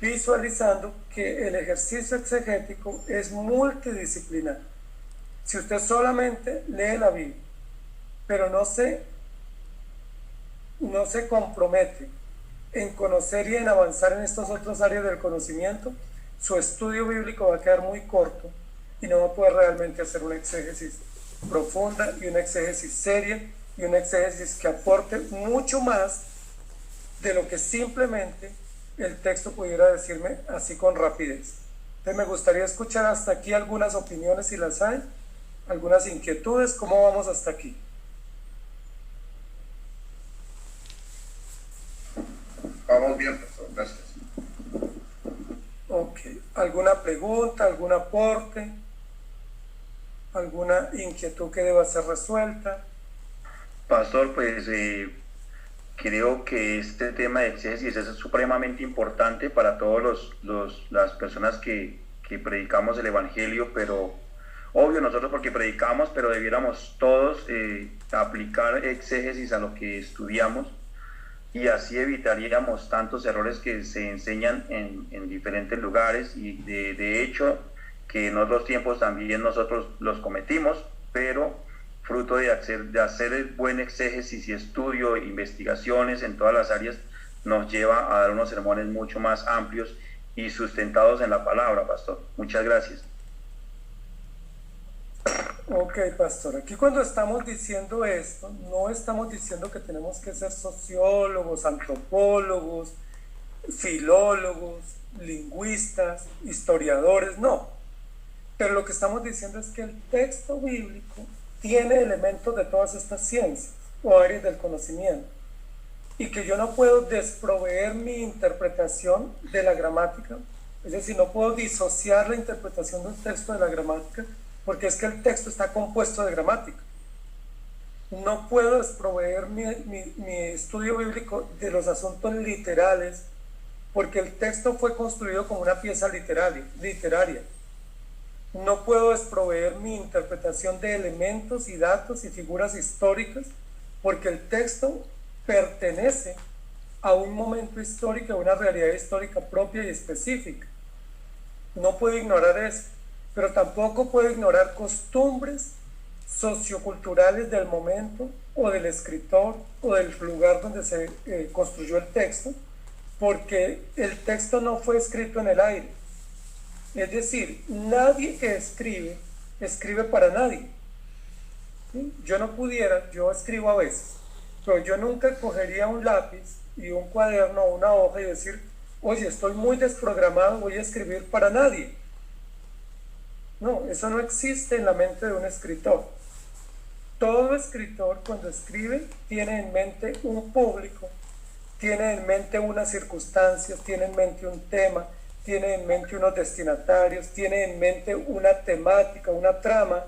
visualizando que el ejercicio exegético es multidisciplinar. Si usted solamente lee la Biblia, pero no se compromete en conocer y en avanzar en estas otras áreas del conocimiento, su estudio bíblico va a quedar muy corto y no va a poder realmente hacer una exégesis profunda y una exégesis seria y una exégesis que aporte mucho más de lo que simplemente el texto pudiera decirme así con rapidez. Entonces me gustaría escuchar hasta aquí algunas opiniones, si las hay, algunas inquietudes. ¿Cómo vamos hasta aquí? Vamos bien, profesor, gracias. Ok, ¿alguna pregunta, algún aporte, alguna inquietud que deba ser resuelta? Pastor, pues creo que este tema de exégesis es supremamente importante para todas las personas que predicamos el Evangelio, pero obvio nosotros porque predicamos, pero debiéramos todos aplicar exégesis a lo que estudiamos, y así evitaríamos tantos errores que se enseñan en diferentes lugares, y de hecho que en otros tiempos también nosotros los cometimos, pero fruto de hacer el buen exégesis y estudio, investigaciones en todas las áreas, nos lleva a dar unos sermones mucho más amplios y sustentados en la palabra, pastor. Muchas gracias. Ok, pastor, aquí cuando estamos diciendo esto, no estamos diciendo que tenemos que ser sociólogos, antropólogos, filólogos, lingüistas, historiadores, no. Pero lo que estamos diciendo es que el texto bíblico tiene elementos de todas estas ciencias o áreas del conocimiento, y que yo no puedo desproveer mi interpretación de la gramática, es decir, no puedo disociar la interpretación de un texto de la gramática, porque es que el texto está compuesto de gramática. No puedo desproveer mi estudio bíblico de los asuntos literales, porque el texto fue construido como una pieza literaria. No puedo desproveer mi interpretación de elementos y datos y figuras históricas, porque el texto pertenece a un momento histórico, a una realidad histórica propia y específica. No puedo ignorar eso, pero tampoco puedo ignorar costumbres socioculturales del momento o del escritor o del lugar donde se construyó el texto, porque el texto no fue escrito en el aire. Es decir, nadie que escribe para nadie. ¿Sí? Yo escribo a veces, pero yo nunca cogería un lápiz y un cuaderno o una hoja y decir, oye, estoy muy desprogramado, voy a escribir para nadie. No, eso no existe en la mente de un escritor. Todo escritor, cuando escribe, tiene en mente un público, tiene en mente unas circunstancias, tiene en mente un tema, tiene en mente unos destinatarios, tiene en mente una temática, una trama,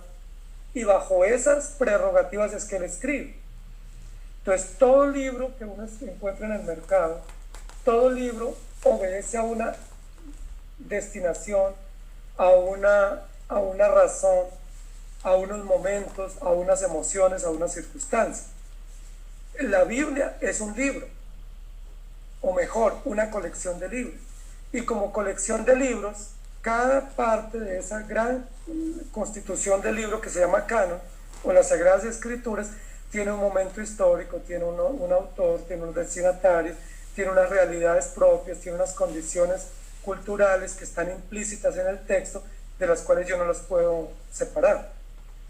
y bajo esas prerrogativas es que él escribe. Entonces, todo libro que uno encuentra en el mercado todo libro obedece a una destinación, a una razón, a unos momentos, a unas emociones, a unas circunstancias. La Biblia es un libro, o mejor, una colección de libros. Y como colección de libros, cada parte de esa gran constitución del libro que se llama canon, o las Sagradas Escrituras, tiene un momento histórico, tiene un autor, tiene unos destinatarios, tiene unas realidades propias, tiene unas condiciones culturales que están implícitas en el texto, de las cuales yo no las puedo separar.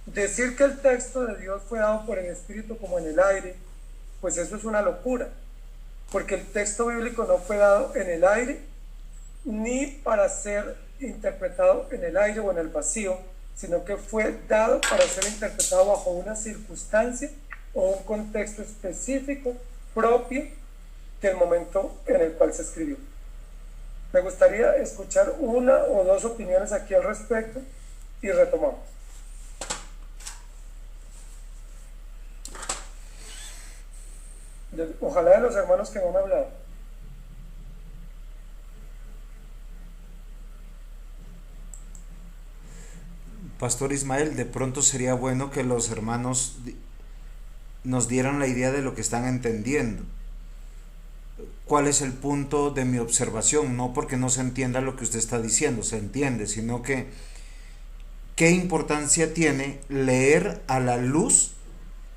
Decir que el texto de Dios fue dado por el Espíritu como en el aire, pues eso es una locura, porque el texto bíblico no fue dado en el aire, ni para ser interpretado en el aire o en el vacío, sino que fue dado para ser interpretado bajo una circunstancia o un contexto específico propio del momento en el cual se escribió. Me gustaría escuchar una o dos opiniones aquí al respecto y retomamos. Ojalá de los hermanos que no han hablado. Pastor Ismael, de pronto sería bueno que los hermanos nos dieran la idea de lo que están entendiendo. ¿Cuál es el punto de mi observación? No porque no se entienda lo que usted está diciendo, se entiende, sino que ¿qué importancia tiene leer a la luz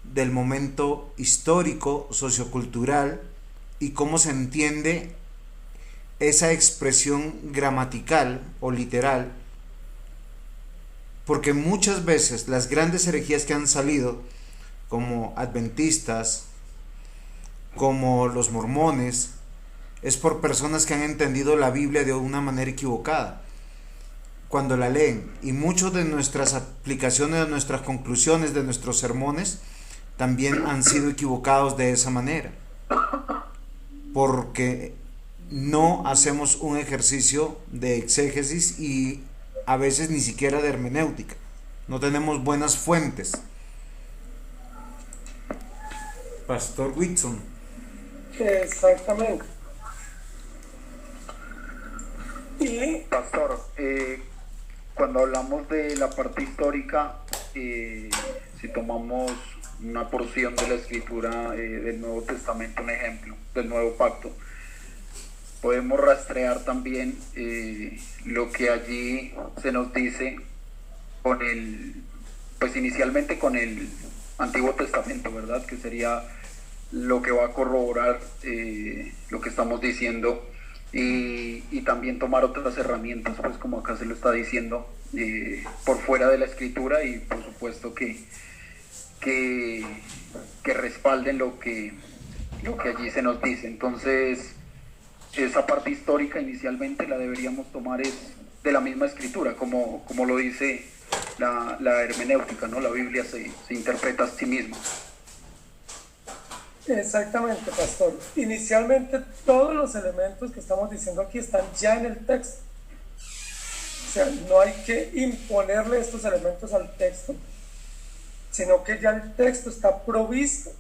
del momento histórico, sociocultural, y cómo se entiende esa expresión gramatical o literal? Porque muchas veces las grandes herejías que han salido, como adventistas, como los mormones, es por personas que han entendido la Biblia de una manera equivocada cuando la leen, y muchas de nuestras aplicaciones, de nuestras conclusiones, de nuestros sermones también han sido equivocados de esa manera, porque no hacemos un ejercicio de exégesis y a veces ni siquiera de hermenéutica, no tenemos buenas fuentes. Pastor Whitson. Exactamente. Y Pastor, cuando hablamos de la parte histórica, si tomamos una porción de la escritura del Nuevo Testamento, un ejemplo del Nuevo Pacto, podemos rastrear también lo que allí se nos dice con pues inicialmente con el Antiguo Testamento, ¿verdad? Que sería lo que va a corroborar lo que estamos diciendo, y también tomar otras herramientas, pues como acá se lo está diciendo, por fuera de la escritura, y por supuesto que respalden lo que allí se nos dice. Entonces, esa parte histórica inicialmente la deberíamos tomar es de la misma escritura, como lo dice la hermenéutica, ¿no? La Biblia se interpreta a sí misma. exactamente, pastor. Inicialmente todos los elementos que estamos diciendo aquí están ya en el texto. O sea, no hay que imponerle estos elementos al texto, sino que ya el texto está provisto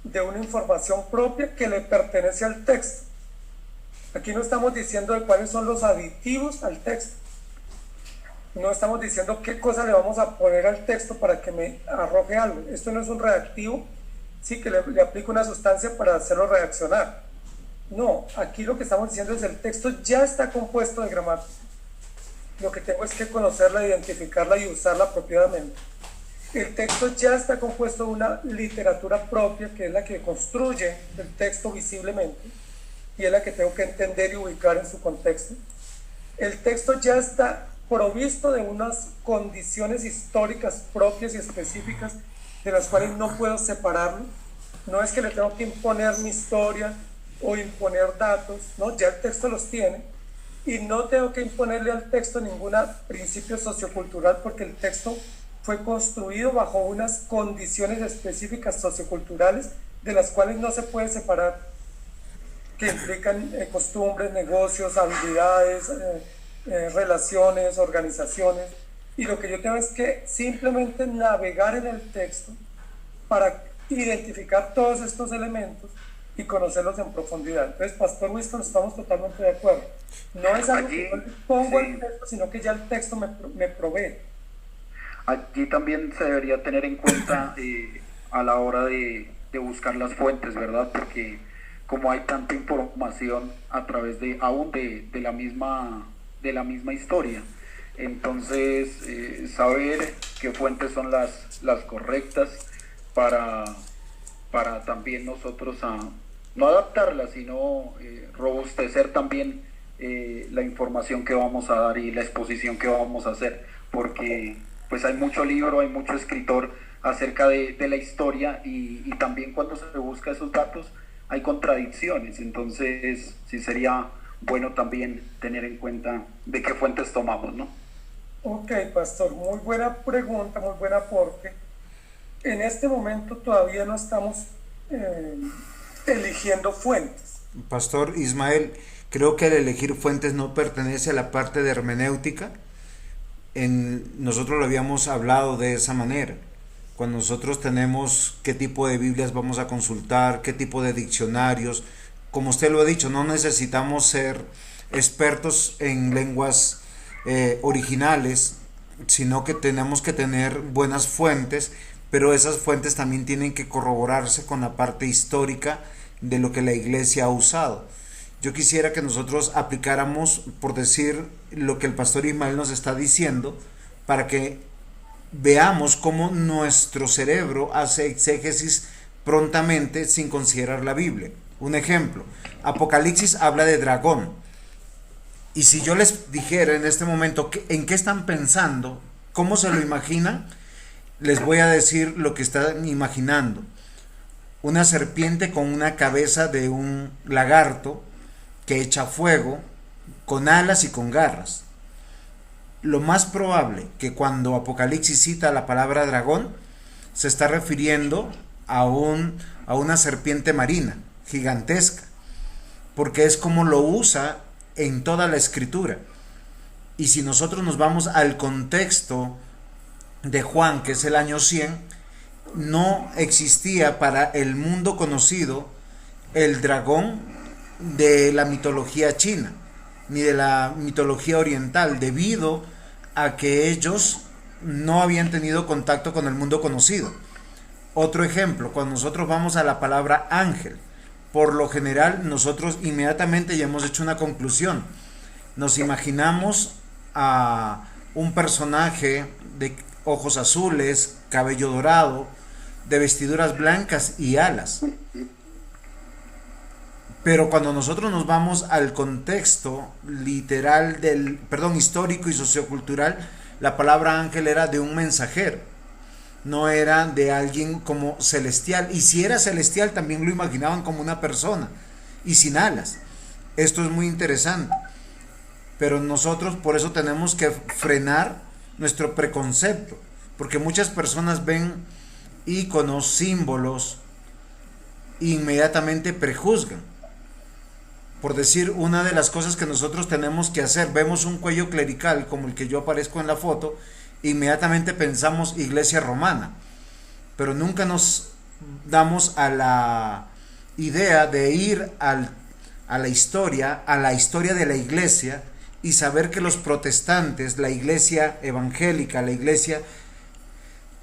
de una información propia que le pertenece al texto. Aquí no estamos diciendo de cuáles son los aditivos al texto. No estamos diciendo qué cosa le vamos a poner al texto para que me arroje algo. Esto no es un reactivo, sí, que le aplico una sustancia para hacerlo reaccionar. No, aquí lo que estamos diciendo es el texto ya está compuesto de gramática. Lo que tengo es que conocerla, identificarla y usarla apropiadamente. El texto ya está compuesto de una literatura propia, que es la que construye el texto visiblemente, y es la que tengo que entender y ubicar en su contexto. El texto ya está provisto de unas condiciones históricas propias y específicas de las cuales no puedo separarlo. No es que le tengo que imponer mi historia o imponer datos, ¿no? Ya el texto los tiene, y no tengo que imponerle al texto ningún principio sociocultural, porque el texto fue construido bajo unas condiciones específicas socioculturales de las cuales no se puede separar, que implican costumbres, negocios, habilidades, relaciones, organizaciones, y lo que yo tengo es que simplemente navegar en el texto para identificar todos estos elementos y conocerlos en profundidad. Entonces, Pastor Winston, estamos totalmente de acuerdo. No es algo que yo le pongo al texto, sino que ya el texto me provee. Allí también se debería tener en cuenta a la hora de buscar las fuentes, ¿verdad? Porque como hay tanta información a través aún de la misma historia, entonces saber qué fuentes son las correctas para también nosotros no adaptarlas, sino robustecer también la información que vamos a dar y la exposición que vamos a hacer, porque pues hay mucho libro, hay mucho escritor acerca de la historia y también cuando se busca esos datos hay contradicciones, entonces sí sería bueno también tener en cuenta de qué fuentes tomamos, ¿no? Ok, Pastor, muy buena pregunta, muy buen aporte. En este momento todavía no estamos eligiendo fuentes. Pastor Ismael, creo que el elegir fuentes no pertenece a la parte de hermenéutica. Nosotros lo habíamos hablado de esa manera. Cuando nosotros tenemos qué tipo de Biblias vamos a consultar, qué tipo de diccionarios, como usted lo ha dicho, no necesitamos ser expertos en lenguas originales, sino que tenemos que tener buenas fuentes, pero esas fuentes también tienen que corroborarse con la parte histórica de lo que la iglesia ha usado. Yo quisiera que nosotros aplicáramos, por decir, lo que el pastor Ismael nos está diciendo, para que veamos cómo nuestro cerebro hace exégesis prontamente sin considerar la Biblia. Un ejemplo, Apocalipsis habla de dragón. Y si yo les dijera en este momento en qué están pensando, cómo se lo imaginan, les voy a decir lo que están imaginando. Una serpiente con una cabeza de un lagarto que echa fuego, con alas y con garras. Lo más probable que cuando Apocalipsis cita la palabra dragón, se está refiriendo a una serpiente marina, gigantesca, porque es como lo usa en toda la escritura. Y si nosotros nos vamos al contexto de Juan, que es el año 100, no existía para el mundo conocido el dragón de la mitología china, ni de la mitología oriental, debido a que ellos no habían tenido contacto con el mundo conocido. Otro ejemplo, cuando nosotros vamos a la palabra ángel, por lo general nosotros inmediatamente ya hemos hecho una conclusión. Nos imaginamos a un personaje de ojos azules, cabello dorado, de vestiduras blancas y alas. Pero cuando nosotros nos vamos al contexto literal histórico y sociocultural, la palabra ángel era de un mensajero, no era de alguien como celestial. Y si era celestial, también lo imaginaban como una persona y sin alas. Esto es muy interesante. Pero nosotros por eso tenemos que frenar nuestro preconcepto, porque muchas personas ven íconos, símbolos, e inmediatamente prejuzgan. Por decir, una de las cosas que nosotros tenemos que hacer, vemos un cuello clerical como el que yo aparezco en la foto, inmediatamente pensamos iglesia romana, pero nunca nos damos a la idea de ir a la historia de la iglesia y saber que los protestantes, la iglesia evangélica, la iglesia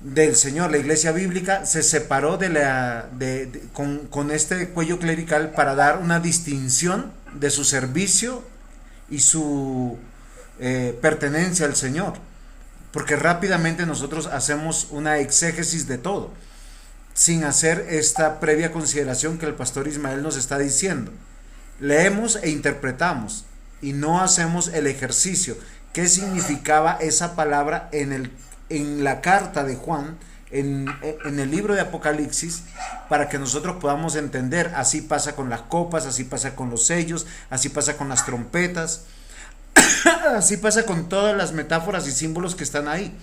del Señor, la iglesia bíblica, se separó con este cuello clerical para dar una distinción de su servicio y su pertenencia al Señor, porque rápidamente nosotros hacemos una exégesis de todo sin hacer esta previa consideración que el pastor Ismael nos está diciendo. Leemos e interpretamos y no hacemos el ejercicio. ¿Qué significaba esa palabra en la carta de Juan, en el libro de Apocalipsis, para que nosotros podamos entender? Así pasa con las copas, así pasa con los sellos, así pasa con las trompetas, así pasa con todas las metáforas y símbolos que están ahí.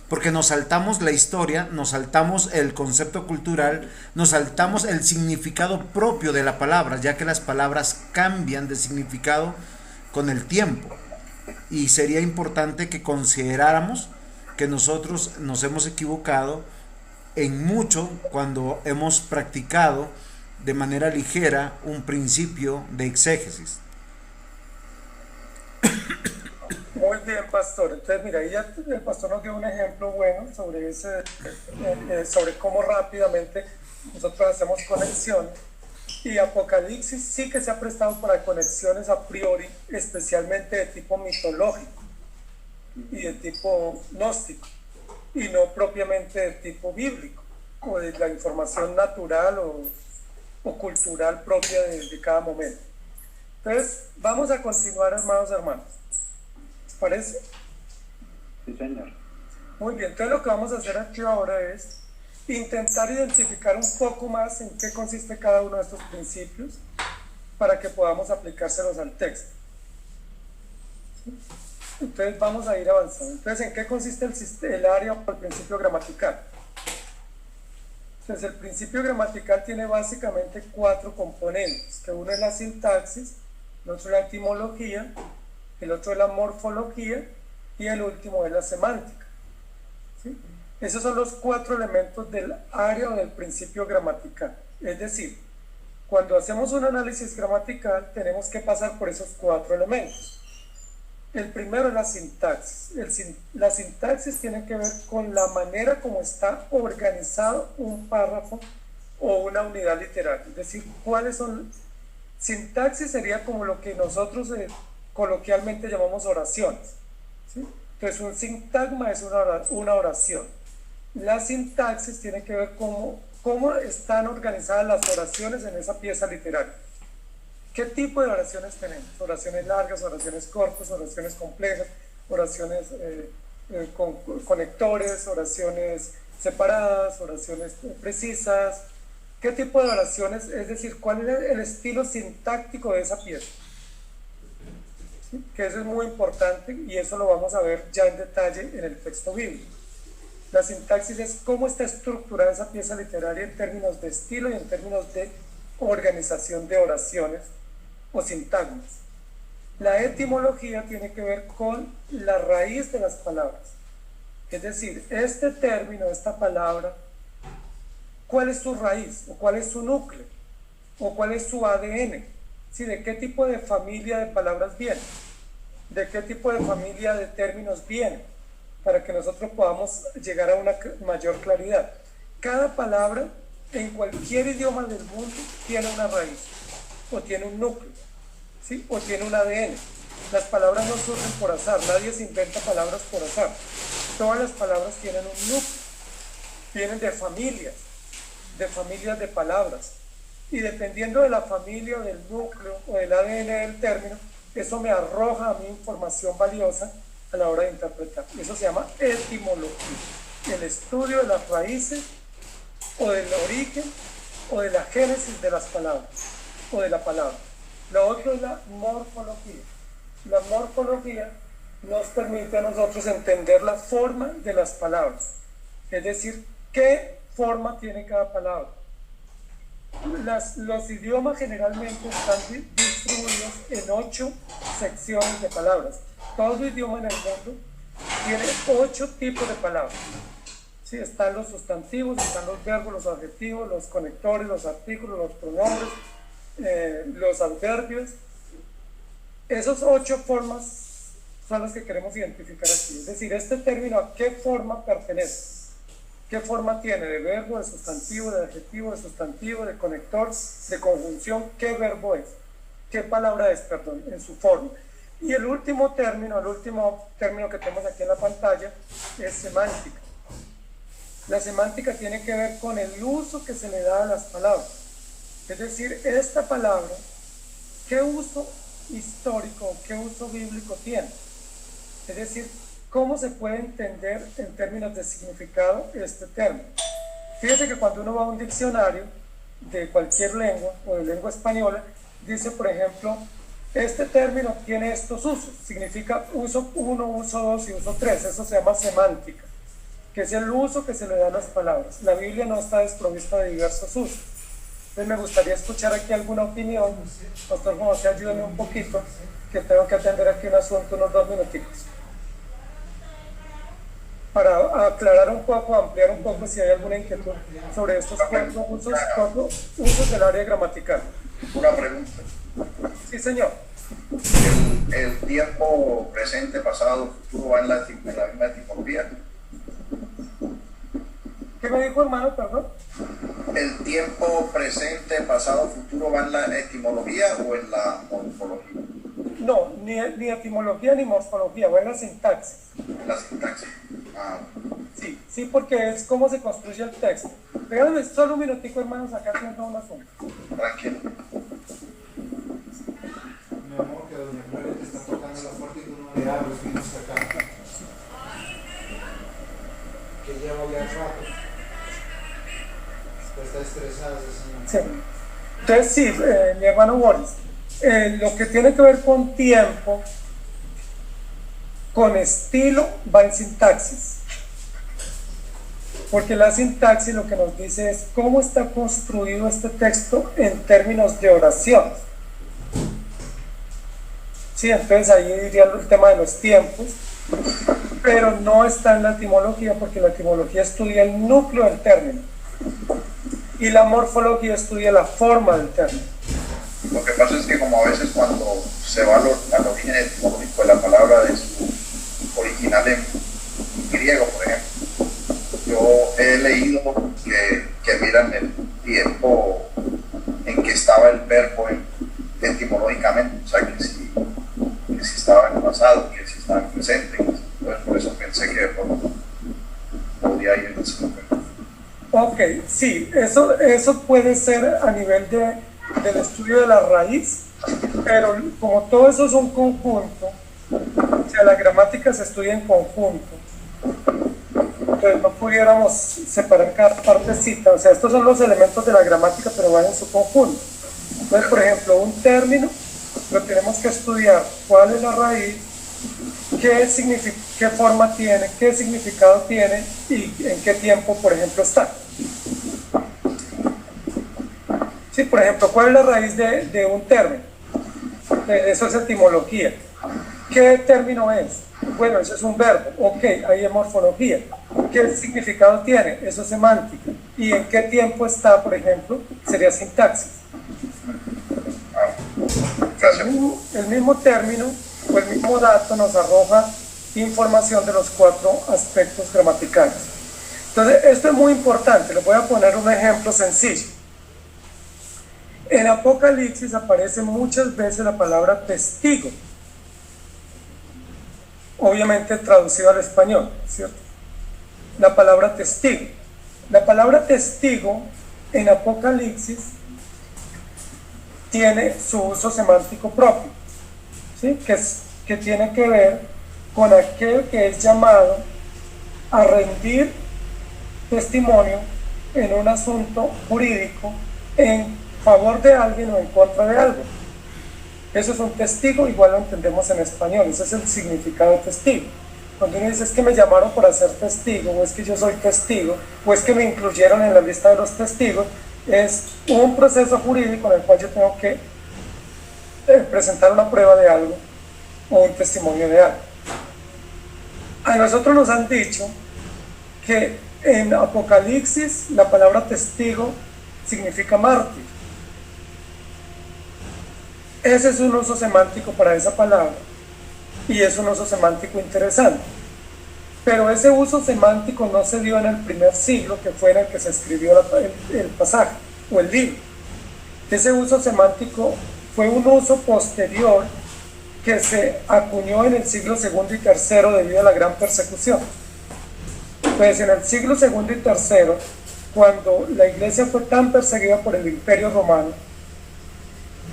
Porque nos saltamos la historia, nos saltamos el concepto cultural, nos saltamos el significado propio de la palabra, ya que las palabras cambian de significado con el tiempo. Y sería importante que consideráramos que nosotros nos hemos equivocado en mucho cuando hemos practicado de manera ligera un principio de exégesis. Muy bien, pastor. Entonces, mira, ahí ya el pastor nos dio un ejemplo bueno sobre sobre cómo rápidamente nosotros hacemos conexiones. Y Apocalipsis sí que se ha prestado para conexiones a priori, especialmente de tipo mitológico y de tipo gnóstico, y no propiamente de tipo bíblico, o de la información natural o cultural propia de cada momento. Entonces, vamos a continuar, hermanos y hermanas. ¿Les parece? Sí, señor. Muy bien, entonces lo que vamos a hacer aquí ahora es intentar identificar un poco más en qué consiste cada uno de estos principios para que podamos aplicárselos al texto. Entonces vamos a ir avanzando. Entonces, ¿en qué consiste el área o el principio gramatical? Entonces, el principio gramatical tiene básicamente 4 componentes, que uno es la sintaxis, el otro es la etimología, el otro es la morfología y el último es la semántica. ¿Sí? Esos son los 4 elementos del área o del principio gramatical. Es decir, cuando hacemos un análisis gramatical tenemos que pasar por esos 4 elementos. El primero es la sintaxis. La sintaxis tiene que ver con la manera como está organizado un párrafo o una unidad literaria. Es decir, cuáles son... Sintaxis sería como lo que nosotros coloquialmente llamamos oraciones. ¿Sí? Entonces, un sintagma es una oración. La sintaxis tiene que ver con cómo están organizadas las oraciones en esa pieza literaria. ¿Qué tipo de oraciones tenemos? Oraciones largas, oraciones cortas, oraciones complejas, oraciones con conectores, oraciones separadas, oraciones precisas. ¿Qué tipo de oraciones? Es decir, ¿cuál es el estilo sintáctico de esa pieza? ¿Sí? Que eso es muy importante y eso lo vamos a ver ya en detalle en el texto bíblico. La sintaxis es cómo está estructurada esa pieza literaria en términos de estilo y en términos de organización de oraciones o sintagmas. La etimología tiene que ver con la raíz de las palabras. Es decir, este término, esta palabra, ¿cuál es su raíz? ¿O cuál es su núcleo? ¿O cuál es su ADN? ¿Sí? ¿De qué tipo de familia de palabras viene? ¿De qué tipo de familia de términos viene? Para que nosotros podamos llegar a una mayor claridad. Cada palabra en cualquier idioma del mundo tiene una raíz o tiene un núcleo, ¿sí? O tiene un ADN. Las palabras no surgen por azar, nadie se inventa palabras por azar. Todas las palabras tienen un núcleo, vienen de familias de palabras. Y dependiendo de la familia, del núcleo o del ADN del término, eso me arroja a mí información valiosa a la hora de interpretar. Eso se llama etimología, el estudio de las raíces o del origen o de la génesis de las palabras o de la palabra. Lo otro es la morfología. La morfología nos permite a nosotros entender la forma de las palabras, es decir, qué forma tiene cada palabra. Los idiomas generalmente están distribuidos en 8 secciones de palabras. Todo idioma en el mundo tiene 8 tipos de palabras. Sí, están los sustantivos, están los verbos, los adjetivos, los conectores, los artículos, los pronombres, los adverbios. Esas 8 formas son las que queremos identificar aquí. Es decir, este término, ¿a qué forma pertenece? ¿Qué forma tiene? ¿De verbo, de sustantivo, de adjetivo, de sustantivo, de conector, de conjunción? ¿Qué verbo es? ¿Qué palabra es, perdón, en su forma? Y el último término que tenemos aquí en la pantalla es semántica. La semántica tiene que ver con el uso que se le da a las palabras. Es decir, esta palabra, ¿qué uso histórico, qué uso bíblico tiene? Es decir, ¿cómo se puede entender en términos de significado este término? Fíjese que cuando uno va a un diccionario de cualquier lengua o de lengua española, dice, por ejemplo, este término tiene estos usos, significa uso 1, uso 2 y uso 3, eso se llama semántica, que es el uso que se le da a las palabras. La Biblia no está desprovista de diversos usos. Entonces me gustaría escuchar aquí alguna opinión. Pastor José, ayúdame un poquito, que tengo que atender aquí un asunto, unos 2 minutitos. para aclarar un poco, ampliar un poco si hay alguna inquietud sobre estos cuatro usos del área gramatical. Una pregunta. Sí, señor. El tiempo presente, pasado, futuro va en la misma etimología. ¿Qué me dijo, hermano? Perdón. ¿El tiempo presente, pasado, futuro va en la etimología o en la morfología? No, ni etimología ni morfología, va en la sintaxis. La sintaxis. Sí, porque es cómo se construye el texto. Regálame solo un minutico, hermanos, acá tengo un asunto. Tranquilo. Mi amor, que doña Gloria te está tocando la puerta y tú no le abres, vienes acá. Que lleva ya rato. Está estresada esa señora. Sí. Entonces, sí, mi hermano Boris, lo que tiene que ver con tiempo, con estilo, va en sintaxis. Porque la sintaxis lo que nos dice es cómo está construido este texto en términos de oración. Sí, entonces ahí diría el tema de los tiempos, pero no está en la etimología, porque la etimología estudia el núcleo del término y la morfología estudia la forma del término. Lo que pasa es que como a veces cuando se va al origen etimológico de la palabra de su original en griego, por ejemplo, yo he leído que miran el tiempo en que estaba el verbo etimológicamente, o sea que si estaba en el pasado, que si estaba en el presente, entonces por eso pensé que de pronto podía ir en ese momento. Ok, sí, eso puede ser a nivel del estudio de la raíz, pero como todo eso es un conjunto, o sea, la gramática se estudia en conjunto, entonces no pudiéramos separar cada partecita, o sea, estos son los elementos de la gramática, pero van en su conjunto. Entonces, por ejemplo, un término lo tenemos que estudiar, cuál es la raíz, qué forma tiene, qué significado tiene y en qué tiempo, por ejemplo, está. Sí, por ejemplo, ¿cuál es la raíz de un término? Eso es etimología. ¿Qué término es? Bueno, eso es un verbo. Ok, ahí es morfología. ¿Qué significado tiene? Eso es semántica. ¿Y en qué tiempo está, por ejemplo? Sería sintaxis. El mismo término o el mismo dato nos arroja información de los cuatro aspectos gramaticales. Entonces, esto es muy importante. Les voy a poner un ejemplo sencillo. En Apocalipsis aparece muchas veces la palabra testigo, obviamente traducido al español, ¿cierto? La palabra testigo. La palabra testigo en Apocalipsis tiene su uso semántico propio, ¿sí? Que tiene que ver con aquel que es llamado a rendir testimonio en un asunto jurídico en favor de alguien o en contra de algo. Eso es un testigo, igual lo entendemos en español, ese es el significado de testigo. Cuando uno dice es que me llamaron para ser testigo, o es que yo soy testigo, o es que me incluyeron en la lista de los testigos, es un proceso jurídico en el cual yo tengo que presentar una prueba de algo o un testimonio de algo. A nosotros nos han dicho que en Apocalipsis la palabra testigo significa mártir. Ese es un uso semántico para esa palabra y es un uso semántico interesante. Pero ese uso semántico no se dio en el primer siglo, que fue en el que se escribió el pasaje o el libro. Ese uso semántico fue un uso posterior que se acuñó en el siglo segundo y tercero debido a la gran persecución. Pues en el siglo segundo y tercero, cuando la iglesia fue tan perseguida por el Imperio Romano,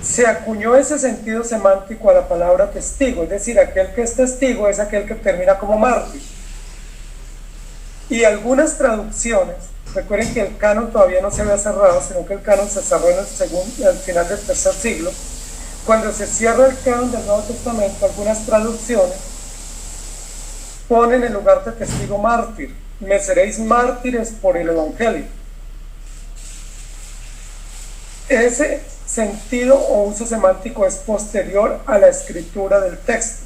se acuñó ese sentido semántico a la palabra testigo, es decir, aquel que es testigo es aquel que termina como mártir. Y algunas traducciones, recuerden que el canon todavía no se había cerrado, sino que el canon se cerró al final del tercer siglo. Cuando se cierra el canon del Nuevo Testamento, algunas traducciones ponen en lugar de testigo mártir. Me seréis mártires por el Evangelio. Ese sentido o uso semántico es posterior a la escritura del texto.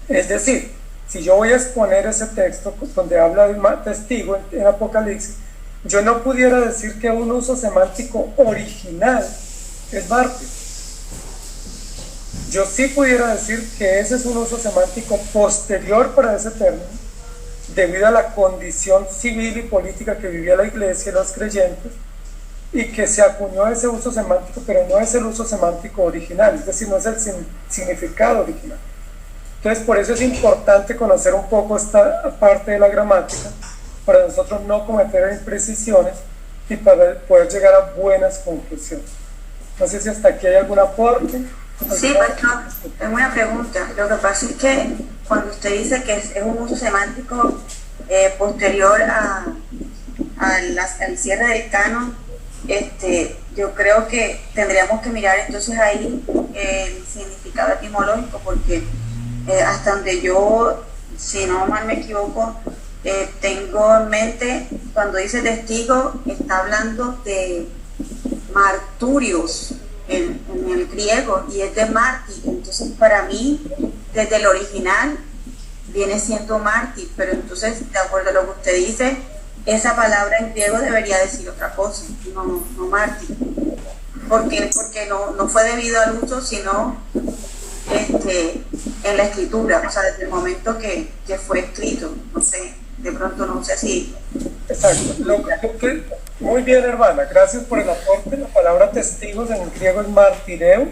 Es decir, Si yo voy a exponer ese texto pues, donde habla de un testigo en Apocalipsis, yo no pudiera decir que un uso semántico original es mártir. Yo sí pudiera decir que ese es un uso semántico posterior para ese término, debido a la condición civil y política que vivía la iglesia y los creyentes, y que se acuñó ese uso semántico, pero no es el uso semántico original, es decir, no es el significado original. Entonces, por eso es importante conocer un poco esta parte de la gramática, para nosotros no cometer imprecisiones y para poder llegar a buenas conclusiones. No sé si hasta aquí hay algún aporte. Sí, pastor, tengo una pregunta. Lo que pasa es que cuando usted dice que es un uso semántico posterior al cierre del canon, yo creo que tendríamos que mirar entonces ahí el significado etimológico, porque hasta donde yo, si no mal me equivoco, tengo en mente, cuando dice testigo, está hablando de marturios en el griego, y es de mártir. Entonces, para mí, desde el original, viene siendo mártir, pero entonces, de acuerdo a lo que usted dice, esa palabra en griego debería decir otra cosa, no mártir. Porque no fue debido al uso, sino en la escritura, o sea, desde el momento que fue escrito. No sé, de pronto no sé si... Exacto. Muy bien, hermana, gracias por el aporte. La palabra testigos en griego es martireus,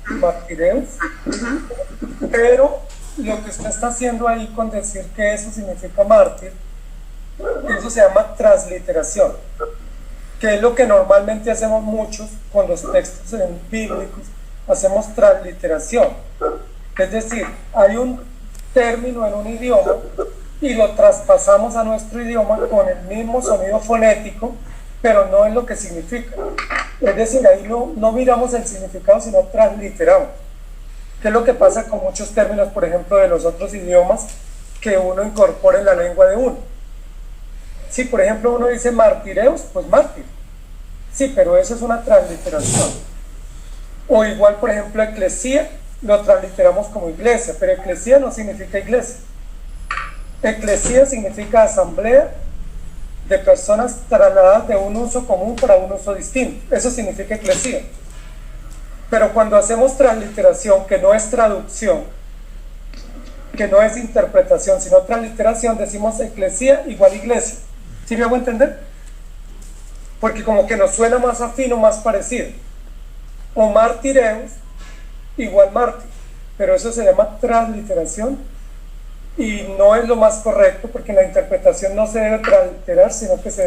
martireus. Pero lo que usted está haciendo ahí con decir que eso significa mártir, eso se llama transliteración, que es lo que normalmente hacemos muchos con los textos bíblicos, hacemos transliteración. Es decir, hay un término en un idioma y lo traspasamos a nuestro idioma con el mismo sonido fonético, pero no es lo que significa. Es decir, ahí no miramos el significado, sino transliteramos. ¿Qué es lo que pasa con muchos términos, por ejemplo, de los otros idiomas que uno incorpora en la lengua de uno? Si, por ejemplo, uno dice martireus, pues mártir. Sí, pero eso es una transliteración. O igual, por ejemplo, eclesía, lo transliteramos como iglesia, pero eclesía no significa iglesia. Eclesía significa asamblea de personas trasladadas de un uso común para un uso distinto. Eso significa eclesía. Pero cuando hacemos transliteración, que no es traducción, que no es interpretación, sino transliteración, decimos eclesía igual iglesia. ¿Sí me hago entender? Porque como que nos suena más afino, más parecido. O martireus igual mártir. Pero eso se llama transliteración y no es lo más correcto, porque en la interpretación no se debe transliterar, sino que se